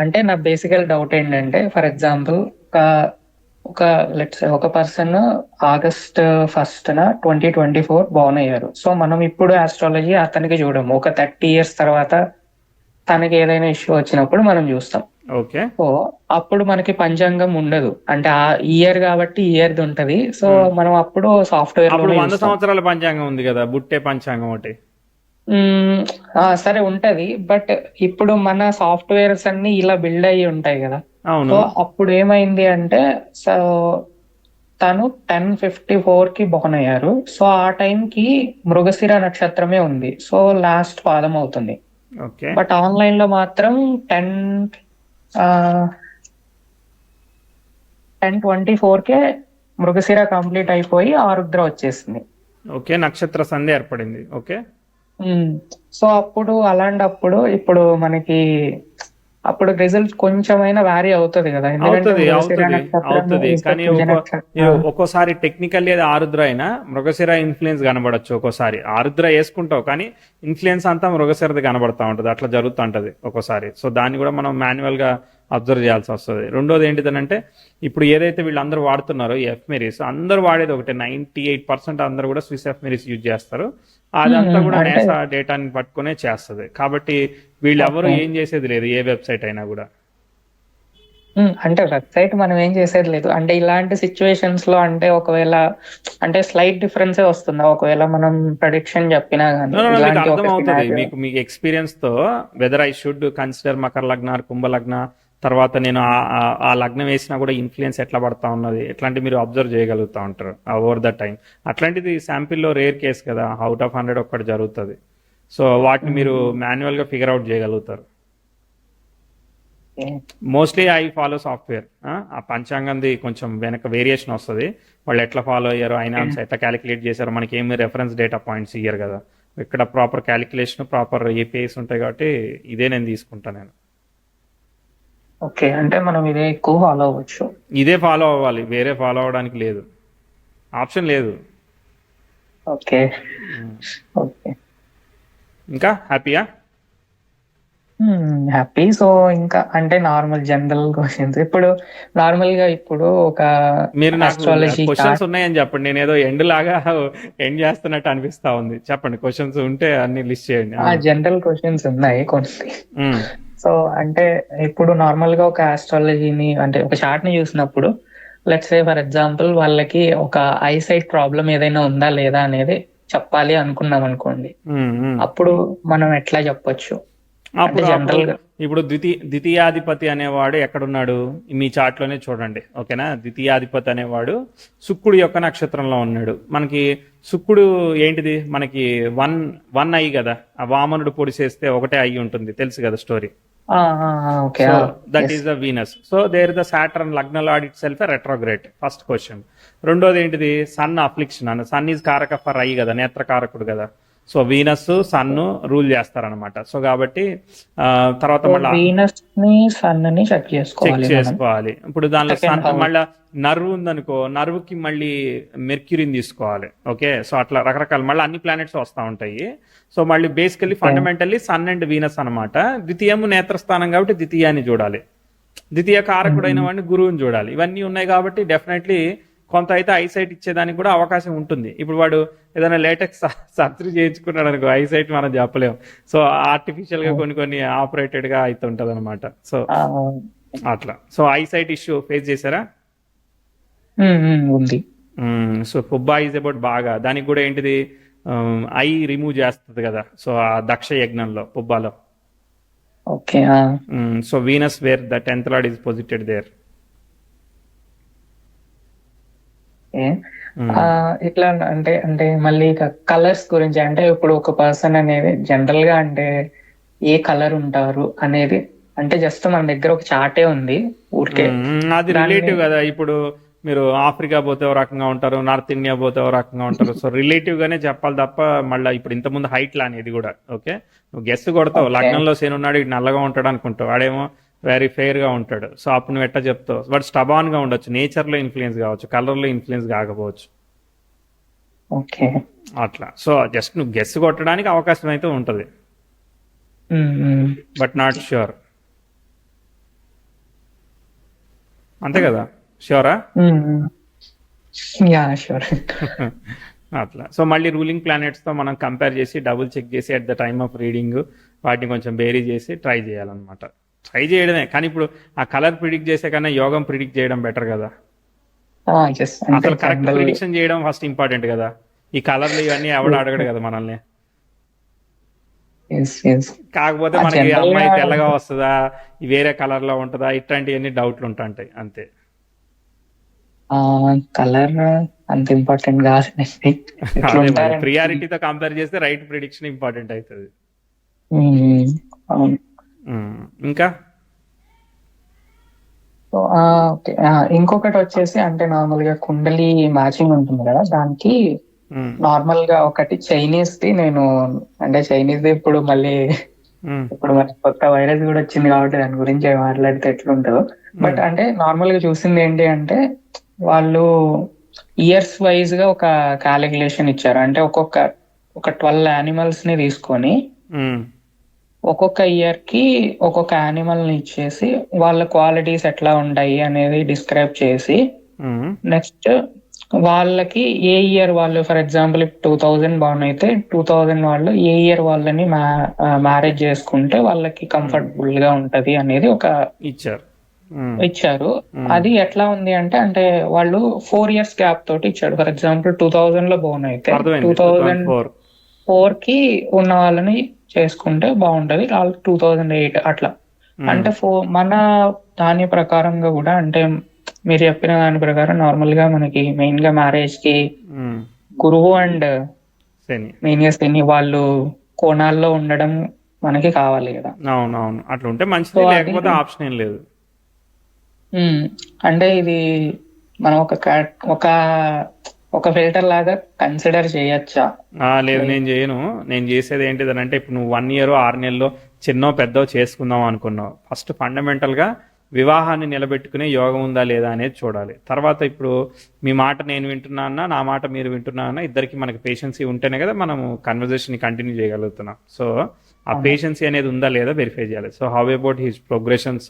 S2: అంటే నా బేసికల్ డౌట్ ఏంటంటే ఫర్ ఎగ్జాంపుల్ ఒక ఒక లెట్స్ ఒక పర్సన్ August 1st 2024 బోర్న్ అయ్యారు. సో మనం ఇప్పుడు ఆస్ట్రాలజీ అతనికి చూడము. ఒక 30 years తర్వాత తనకి ఏదైనా ఇష్యూ వచ్చినప్పుడు మనం చూస్తాం.
S1: ఓకే,
S2: సో అప్పుడు మనకి పంచాంగం ఉండదు. అంటే ఆ ఇయర్ కాబట్టి ఇయర్ది ఉంటది. సో మనం అప్పుడు సాఫ్ట్వేర్
S1: అప్పుడు
S2: లోనే
S1: 100
S2: చూస్తాం.
S1: సంవత్సరాల పంచాంగం ఉంది కదా, బుట్టే పంచాంగం ఒకటి.
S2: సరే ఉంటది. బట్ ఇప్పుడు మన సాఫ్ట్వేర్స్ అన్ని ఇలా బిల్డ్ అయ్యి ఉంటాయి కదా.
S1: అవును,
S2: సో అప్పుడు ఏమైంది అంటే, సో తను 10:54 కి బోర్న్ అయ్యారు. సో ఆ టైంకి మృగశిర నక్షత్రమే ఉంది. సో లాస్ట్ పాదం అవుతుంది.
S1: ఓకే,
S2: బట్ ఆన్లైన్ లో మాత్రం 10:24 కే మృగశిర కంప్లీట్ అయిపోయి ఆరుద్ర వచ్చేసింది.
S1: ఓకే, నక్షత్ర సంధి ఏర్పడింది. ఓకే,
S2: సో అప్పుడు అలాంటప్పుడు ఇప్పుడు మనకి అప్పుడు రిజల్ట్ కొంచెమైనా వ్యారీ అవుతుంది కదా. ఎందుకంటే మృగశిర నక్షత్రం
S1: అవుతుంది
S2: is the
S1: కానీ
S2: కుజ నక్షత్రం.
S1: ఒక్కోసారి టెక్నికల్ లేదా ఆరుద్ర అయినా మృగశిర ఇన్ఫ్లుయెన్స్ కనబడచ్చు. ఒక్కోసారి ఆరుద్ర వేసుకుంటావు కానీ ఇన్ఫ్లుయెన్స్ అంతా మృగశిరది కనబడతా ఉంటది, అట్లా జరుగుతూ ఉంటది ఒక్కోసారి. సో దాన్ని కూడా మనం మాన్యువల్ గా అబ్జర్వ్ చేయాల్సి వస్తుంది. రెండోది ఏంటిదనంటే, ఇప్పుడు ఏదైతే వీళ్ళందరూ వాడుతున్నారో ఈ ఎఫ్మెరీస్, అందరూ వాడేది ఒకటే, 98% అందరూ కూడా స్విస్ ఎఫ్మెరీస్ యూజ్ చేస్తారు. అదంతా కూడా నేసా డేటాని పట్టుకునే చేస్తుంది. కాబట్టి వీళ్ళెవరూ ఏం చేసేది లేదు, ఏ వెబ్సైట్ అయినా కూడా.
S2: అంటే వెబ్సైట్ మనం ఏం చేసేది లేదు. అంటే ఇలాంటి సిచ్యువేషన్స్ లో అంటే ఒకవేళ అంటే స్లైట్ డిఫరెన్సే వస్తుందా ఒకవేళ మనం ప్రెడిక్షన్ చెప్పినా గానీ?
S1: మీకు
S2: ఇలాంటి
S1: అర్థం
S2: ఒక
S1: అవుతుంది,
S2: scenario.
S1: మీకు ఎక్స్పీరియన్స్ తో weather I should consider Makar లగ్న కుంభ లగ్న, తర్వాత నేను ఆ లగ్నం వేసినా కూడా ఇన్ఫ్లుయెన్స్ ఎట్లా పడతా ఉన్నది, ఎట్లాంటి మీరు అబ్జర్వ్ చేయగలుగుతా ఉంటారు ఓవర్ ద టైం. అట్లాంటిది శాంపిల్లో రేర్ కేస్ కదా, అవుట్ ఆఫ్ 100 ఒక్కటి జరుగుతుంది. సో వాటిని మీరు మాన్యువల్ గా ఫిగర్ అవుట్ చేయగలుగుతారు. Mostly I follow software. ఆ పంచాంగంది కొంచెం వెనక వేరియేషన్ వస్తుంది, వాళ్ళు ఎట్లా ఫాలో అయ్యారో, ఐనామ్స్ ఎట్లా క్యాలిక్యులేట్ చేశారో, మనకి ఏమి రెఫరెన్స్ డేటా పాయింట్స్ ఇయ్యరు కదా. ఇక్కడ ప్రాపర్ క్యాలిక్యులేషన్, ప్రాపర్ ఏపీఐస్ ఉంటాయి కాబట్టి ఇదే నేను తీసుకుంటాను నేను.
S2: ఓకే, అంటే మనం ఇదే ఎక్కువ ఫాలో అవ్వచ్చు.
S1: ఇదే ఫాలో అవ్వాలి, వేరే ఫాలో అవ్వడానికి లేదు, ఆప్షన్ లేదు.
S2: ఓకే ఓకే,
S1: ఇంకా హ్యాపీయా?
S2: హ్యాపీ. సో ఇంకా అంటే నార్మల్ జనరల్ క్వశ్చన్స్. ఇప్పుడు నార్మల్ గా ఇప్పుడు ఒక
S1: మీరు నాకు
S2: ఆస్ట్రాలజీ
S1: క్వశ్చన్స్ ఉన్నాయని చెప్పండి, నేను ఏదో ఎండ్ లాగా ఎండ్ చేస్తున్నట్టు అనిపిస్తా ఉంది. చెప్పండి, క్వశ్చన్స్ ఉంటే అన్ని లిస్ట్ చేయండి.
S2: జనరల్ క్వశ్చన్స్ ఉన్నాయి కొన్ని.
S1: మ్మ్.
S2: సో అంటే ఇప్పుడు నార్మల్ గా ఒక ఆస్ట్రాలజీని అంటే ఒక చార్ట్ ని చూసినప్పుడు లెట్స్ సే ఫర్ ఎగ్జాంపుల్ వాళ్ళకి ఒక ఐసైట్ ప్రాబ్లం ఏదైనా ఉందా లేదా అనేది చెప్పాలి అనుకున్నాం అనుకోండి.
S1: మ్మ్, మ్మ్.
S2: అప్పుడు మనం ఎట్లా చెప్పొచ్చు? అంటే
S1: అప్పుడు
S2: జనరల్ గా.
S1: ఇప్పుడు ద్వితీయాధిపతి అనేవాడు ఎక్కడున్నాడు? మీ చాట్లోనే చూడండి, ఓకేనా? ద్వితీయాధిపతి అనేవాడు శుక్రుడు యొక్క నక్షత్రంలో ఉన్నాడు. మనకి శుక్రుడు ఏంటిది? మనకి వన్ వన్ ఐ కదా, ఆ వామనుడు పొడిసేస్తే ఒకటే ఐ ఉంటుంది, తెలుసు కదా story.
S2: Okay.
S1: So that
S2: yes.
S1: Is the Venus. So there the Saturn లగ్న lord itself retrograde. First question. రెండోది ఏంటిది? సన్ అఫ్లిక్షన్ అన్న. సన్ ఈజ్ కారక ఫర్ ఐ కదా, నేత్రకారకుడు కదా. సో వీనస్ సన్ రూల్ చేస్తారనమాట. సో కాబట్టి తర్వాత
S2: సో
S1: మళ్ళీ
S2: వీనస్ ని సన్ ని చెక్
S1: చెక్
S2: చేసుకోవాలి మనం.
S1: చేసుకోవాలి. ఇప్పుడు దానిలో
S2: సెకండ్ హౌస్.
S1: మళ్ళీ నర్వ్ ఉందనుకో, నర్వ్కి మళ్ళీ మెర్క్యూరీని తీసుకోవాలి. ఓకే, సో అట్లా రకరకాల మళ్ళీ అన్ని ప్లానెట్స్ వస్తూ ఉంటాయి. సో మళ్ళీ basically fundamentally sun and Venus అనమాట. ద్వితీయము నేత్రస్థానం కాబట్టి ద్వితీయాన్ని చూడాలి. ద్వితీయ కారకుడైన వాడిని గురువుని చూడాలి. ఇవన్నీ ఉన్నాయి కాబట్టి డెఫినెట్లీ కొంత అయితే ఐసైట్ ఇచ్చేదానికి కూడా అవకాశం ఉంటుంది. ఇప్పుడు వాడు ఏదైనా లేటెక్స్ సర్జరీ చేయించుకున్నాడు అనుకో, ఐసైట్ మనం చెప్పలేం. సో ఆర్టిఫిషియల్ గా కొన్ని ఆపరేటెడ్ గా అయితే ఉంటది అనమాట. సో అట్లా. సో ఐసైట్ ఇష్యూ ఫేస్ చేశారా?
S2: ఉంది.
S1: సో ఫుబ్బా ఈజ్ అబౌట్ బాగా దానికి కూడా ఏంటిది, ఐ రిమూవ్ చేస్తుంది కదా. సో ఆ దక్ష యజ్ఞంలో పుబ్బాలో.
S2: Okay.
S1: So Venus where the 10th lord is posited there.
S2: ఇట్లా అంటే అంటే మళ్ళీ కలర్స్ గురించి, అంటే ఇప్పుడు ఒక పర్సన్ అనేది జనరల్ గా అంటే ఏ కలర్ ఉంటారు అనేది, అంటే జస్ట్ మన దగ్గర ఒక చార్టే ఉంది ఊరికే.
S1: అది రిలేటివ్ కదా. ఇప్పుడు మీరు ఆఫ్రికా పోతే ఒక రకంగా ఉంటారు, నార్త్ ఇండియా పోతే ఒక రకంగా ఉంటారు. సో రిలేటివ్ గానే చెప్పాలి తప్ప మళ్ళీ ఇప్పుడు ఇంతకుముందు హైట్ లా అనేది కూడా. ఓకే, నువ్వు గెస్ కొడతావు.
S2: Okay.
S1: లగ్నంలో శని ఉన్నాడు, ఇటు నల్లగా ఉంటాడు అనుకుంటావు, వాడేమో వెరీ ఫెయిర్ గా ఉంటాడు. సో అప్పుడు నువ్వు ఎట్లా చెప్తావు? వాడు స్టబాన్ గా ఉండొచ్చు, నేచర్ లో ఇన్ఫ్లుయెన్స్ కావచ్చు, కలర్ లో ఇన్ఫ్లుయెన్స్ కాకపోవచ్చు.
S2: ఓకే.
S1: అట్లా. సో జస్ట్ నువ్వు గెస్ కొట్టడానికి అవకాశం అయితే ఉంటుంది, బట్ నాట్ ష్యూర్. అంతే కదా, ష్యూరా?
S2: Yeah sure.
S1: అట్లా. సో మళ్ళీ రూలింగ్ ప్లానెట్స్ తో మనం కంపేర్ చేసి డబుల్ చెక్ చేసి at the time of reading వాటిని కొంచెం బేరీ చేసి ట్రై చేయాలన్నమాట. ట్రై చేయడమే, కానీ ఇప్పుడు ఆ కలర్ ప్రిడిక్ట్ చేసే కన్నా యోగం ప్రిడిక్ట్ చేయడం బెటర్ కదా. అసలు కరెక్ట్ ప్రిడిక్షన్ చేయడం ఫస్ట్ ఇంపార్టెంట్ కదా. ఈ కలర్లు ఇవన్నీ ఎవడు అడగడు కదా మనల్ని. కాకపోతే మనకి అమ్మాయి తెల్లగా వస్తుందా, వేరే కలర్ లో ఉంటుందా, ఇట్లాంటివన్నీ డౌట్లు ఉంటాయి అంతే.
S2: కలర్ అంత ఇంపార్టెంట్ కాదు.
S1: ప్రియారిటీతో కంపేర్ చేస్తే రైట్ ప్రిడిక్షన్ ఇంపార్టెంట్ అవుతుంది. ఇంకా
S2: ఓకే. ఇంకొకటి వచ్చేసి అంటే నార్మల్ గా కుండలి మ్యాచింగ్ ఉంటుంది కదా, దానికి నార్మల్ గా ఒకటి చైనీస్ ది నేను, అంటే చైనీస్ ది ఇప్పుడు మళ్ళీ ఇప్పుడు మరి కొత్త వైరస్ కూడా వచ్చింది కాబట్టి దాని గురించి మాట్లాడితే ఎట్లుంటుందో. బట్ అంటే నార్మల్ గా చూసింది ఏంటి అంటే వాళ్ళు ఇయర్స్ వైజ్ గా ఒక క్యాలిక్యులేషన్ ఇచ్చారు. అంటే ఒక 12 యానిమల్స్ ని తీసుకొని ఒక్కొక్క ఇయర్ కి ఒక్కొక్క యానిమల్ ని ఇచ్చేసి వాళ్ళ క్వాలిటీస్ ఎట్లా ఉంటాయి అనేది డిస్క్రైబ్ చేసి, నెక్స్ట్ వాళ్ళకి ఏ ఇయర్ వాళ్ళు, ఫర్ ఎగ్జాంపుల్ 2000 బార్న్ అయితే 2000 వాళ్ళు ఏ ఇయర్ వాళ్ళని మ్యారేజ్ చేసుకుంటే వాళ్ళకి కంఫర్టబుల్ గా ఉంటది అనేది ఒక ఇచ్చారు. అది ఎట్లా ఉంది అంటే అంటే వాళ్ళు 4 years గ్యాప్ తోటి ఇచ్చాడు. ఫర్ ఎగ్జాంపుల్ 2000 లో బోర్న్ అయితే 2004 కి ఉన్న వాళ్ళని చేసుకుంటే బాగుంటది, 2008 అట్లా. అంటే మన దాని ప్రకారంగా కూడా, అంటే మీరు చెప్పిన దాని ప్రకారం నార్మల్ గా మనకి మెయిన్ గా మ్యారేజ్ కి గురువు అండ్ మెయిన్ గా శని వాళ్ళు కోణాల్లో ఉండడం మనకి కావాలి కదా.
S1: అవునవును, అట్లా ఉంటే మంచిది, లేకపోతే ఆప్షన్ ఏం లేదు.
S2: అంటే ఇది మనం ఒక ఫిల్టర్ లాగా కన్సిడర్ చేయొచ్చా?
S1: లేదు, నేను చేయను. నేను చేసేది ఏంటిదనంటే, ఇప్పుడు నువ్వు 1 year 6 నెలల్లో చిన్నో పెద్దో చేసుకుందాం అనుకున్నావు, ఫస్ట్ ఫండమెంటల్ గా వివాహాన్ని నిలబెట్టుకునే యోగం ఉందా లేదా అనేది చూడాలి. తర్వాత ఇప్పుడు మీ మాట నేను వింటున్నా, నా మాట మీరు వింటున్నా, ఇద్దరికి మనకి పేషెన్సీ ఉంటేనే కదా మనము కన్వర్జేషన్ కంటిన్యూ చేయగలుగుతున్నాం. సో ఆ పేషెన్సీ అనేది ఉందా లేదా వెరిఫై చేయాలి. So how about his progressions?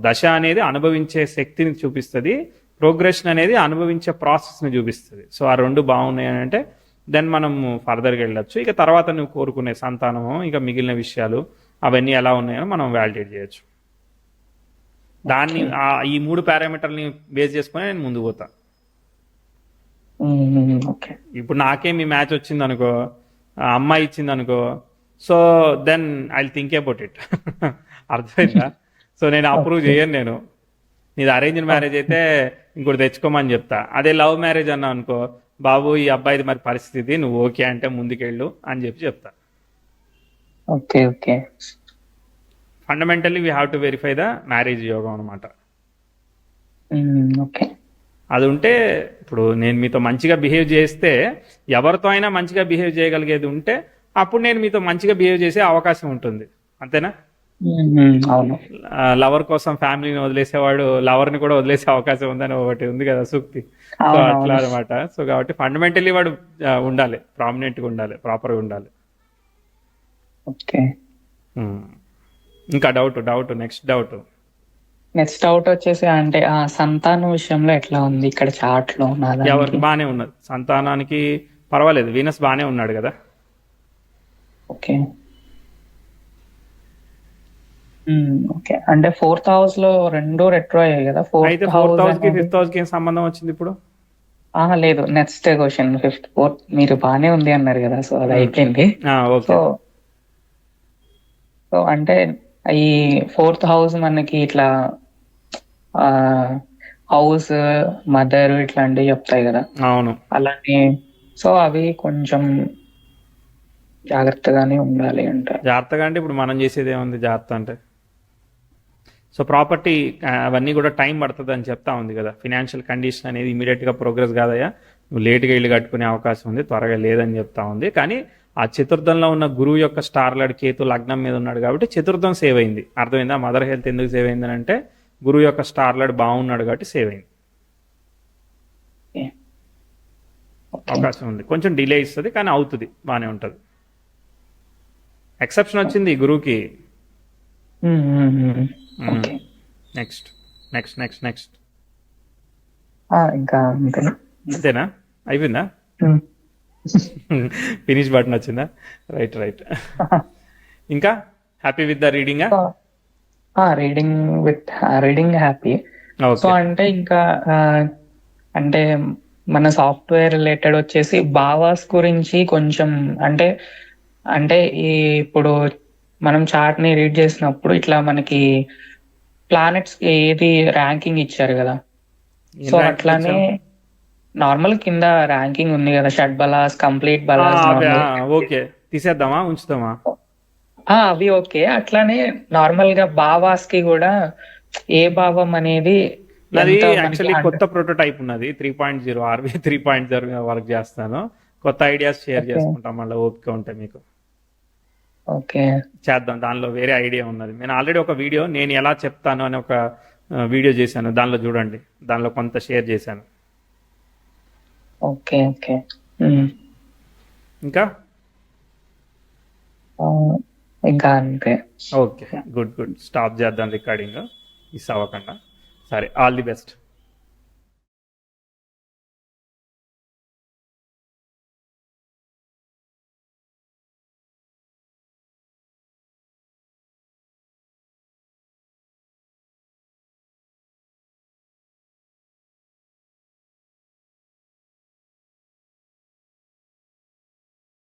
S1: దశ అనేది అనుభవించే శక్తిని చూపిస్తుంది, ప్రోగ్రెషన్ అనేది అనుభవించే ప్రాసెస్ని చూపిస్తుంది. సో ఆ రెండు బాగున్నాయి అంటే దెన్ మనం ఫర్దర్గా వెళ్ళొచ్చు. ఇక తర్వాత నువ్వు కోరుకునే సంతానము, ఇక మిగిలిన విషయాలు అవన్నీ ఎలా ఉన్నాయో మనం వ్యాలిడేట్ చేయొచ్చు. దాన్ని ఈ 3 పారామీటర్ని బేస్ చేసుకుని నేను ముందుకు పోతా. ఇప్పుడు నాకే మీ మ్యాచ్ వచ్చింది అనుకో, అమ్మాయి ఇచ్చింది అనుకో, so then I think about it. అర్థమైందా? సో నేను అప్రూవ్
S2: ఓకే.
S1: చేయను నేను. నీది అరేంజ్డ్ మ్యారేజ్ అయితే ఇంకోటి తెచ్చుకోమని చెప్తా. అదే లవ్ మ్యారేజ్ అన్నా అనుకో, బాబు ఈ అబ్బాయిది మరి పరిస్థితి, నువ్వు ఓకే అంటే ముందుకెళ్ళు అని చెప్తా.
S2: Okay. Okay.
S1: Fundamentally we have to verify the marriage యోగం అనమాట.
S2: ఓకే.
S1: అది ఉంటే ఇప్పుడు నేను మీతో మంచిగా బిహేవ్ చేస్తే, ఎవరితో అయినా మంచిగా బిహేవ్ చేయగలిగేది ఉంటే అప్పుడు నేను మీతో మంచిగా బిహేవ్ చేసే అవకాశం ఉంటుంది. అంతేనా?
S2: అవును.
S1: లవర్ కోసం ఫ్యామిలీని వదిలేసేవాడు లవర్ని కూడా వదిలేసే అవకాశం ఉందని ఒకటి ఉంది కదా సూక్తి. సో అట్లా
S2: అవునవును.
S1: అనమాట. సో కాబట్టి ఫండమెంటల్లీ వాడు ఉండాలి, ప్రామినెంట్గా ఉండాలి, ప్రాపర్గా ఉండాలి.
S2: ఓకే.
S1: Hmm. ఇంకా doubt next doubt.
S2: Next doubt వచ్చేసి అంటే ఆ సంతానం విషయంలో ఎట్లా ఉంది ఇక్కడ చార్ట్ లో నా దానికి?
S1: ఎవరికి బాగానే ఉన్నది, సంతానానికి పర్వాలేదు, వీనస్ బాగానే ఉన్నాడు కదా.
S2: ఓకే. ఓకే. అంటే 4th హౌస్ లో రెండు రెట్రో అయ్యాయి కదా,
S1: అయితే
S2: 4th
S1: ఫోర్త్
S2: హౌస్
S1: హౌస్ కి
S2: అనేది.
S1: 5th హౌస్ కి ఏం సంబంధం వచ్చింది ఇప్పుడు?
S2: లేదు, నెక్స్ట్ క్వశ్చన్ 5th 4th మీరు బానే ఉంది అన్నారు కదా, సో అది అయిపోయింది.
S1: ఓకే.
S2: సో సో అంటే ఈ 4th హౌస్ మనకి ఇట్లా హౌస్ మదర్ ఇట్లాంటివి చెప్తాయి కదా,
S1: అవును.
S2: అలానే. సో అవి కొంచెం జాగ్రత్తగానే ఉండాలి అంటారు.
S1: జాగ్రత్తగా అంటే ఇప్పుడు మనం చేసేది ఏముంది జాగ్రత్త అంటే? సో ప్రాపర్టీ అవన్నీ కూడా టైం పడుతుంది అని చెప్తా ఉంది కదా. ఫినాన్షియల్ కండిషన్ అనేది ఇమీడియట్గా ప్రోగ్రెస్ కాదయ్యా, నువ్వు లేట్గా ఇల్లు కట్టుకునే అవకాశం ఉంది, త్వరగా లేదని చెప్తా ఉంది. కానీ ఆ చతుర్థంలో ఉన్న గురువు యొక్క స్టార్ లార్డ్ కేతు లగ్నం మీద ఉన్నాడు కాబట్టి చతుర్థం సేవ్ అయింది. అర్థమైందా? మదర్ హెల్త్ ఎందుకు సేవ్ అయింది అంటే గురువు యొక్క స్టార్ లార్డ్ బాగున్నాడు కాబట్టి సేవ్ అయింది.
S2: ఓకే.
S1: అవకాశం ఉంది, కొంచెం డిలే ఇస్తుంది కానీ అవుతుంది, బాగానే ఉంటుంది. ఎక్సెప్షన్ వచ్చింది ఈ గురువుకి.
S2: Okay.
S1: Next next next next
S2: ఇంకా అంతే.
S1: అంతేనా? అయిపోయిందా? ఫినిష్ బటన్ వచ్చిందా? రైట్. ఇంకా హ్యాపీ విత్ ద రీడింగా?
S2: Reading happy. So
S1: okay.
S2: అంటే ఇంకా అంటే మన సాఫ్ట్వేర్ రిలేటెడ్ వచ్చేసి బావాస్ గురించి కొంచెం అంటే అంటే ఈ ఇప్పుడు మనం చార్ట్ ని రీడ్ చేసినప్పుడు ఇట్లా మనకి ప్లానెట్స్ కి ఏది ర్యాంకింగ్ ఇచ్చారు కదా,
S1: ఏం
S2: సో
S1: ర్యాంకింగ్
S2: అట్లానే
S1: ఇచ్చాం?
S2: నార్మల్ కింద ర్యాంకింగ్ ఉంది కదా, షడ్ బలాస్, కంప్లీట్ బలాస్,
S1: అవే
S2: నార్మల్.
S1: ఓకే, తీసేద్దామా ఉంచుదామా?
S2: అవి ఓకే. అట్లానే నార్మల్ గా భావాస్ కి కూడా ఏ భావం అనేది
S1: నాది
S2: ఎంత మనకి
S1: యాక్చువల్లీ కొత్త ప్రోటోటైప్ ఉన్నది, 3.0 ఆర్బీ 3.0 మీద వర్క్ చేస్తాను. కొత్త ఐడియాస్ షేర్
S2: ఓకే.
S1: చేసుకుంటాం, మళ్ళీ ఓపిక ఉంటే మీకు
S2: ఓకే.
S1: చేద్దాం. దానిలో వేరే ఐడియా ఉన్నది. నేను ఆల్రెడీ ఒక వీడియో నేను ఎలా చెప్తాను అని ఒక వీడియో చేశాను, దానిలో చూడండి, దానిలో కొంత షేర్ చేశాను.
S2: ఓకే. ఓకే.
S1: ఇంకా
S2: ఆ, ఇంకా అంతే.
S1: ఓకే, గుడ్ స్టాప్ చేద్దాం రికార్డింగ్, మిస్ అవ్వకుండా. సరే, ఆల్ ది బెస్ట్.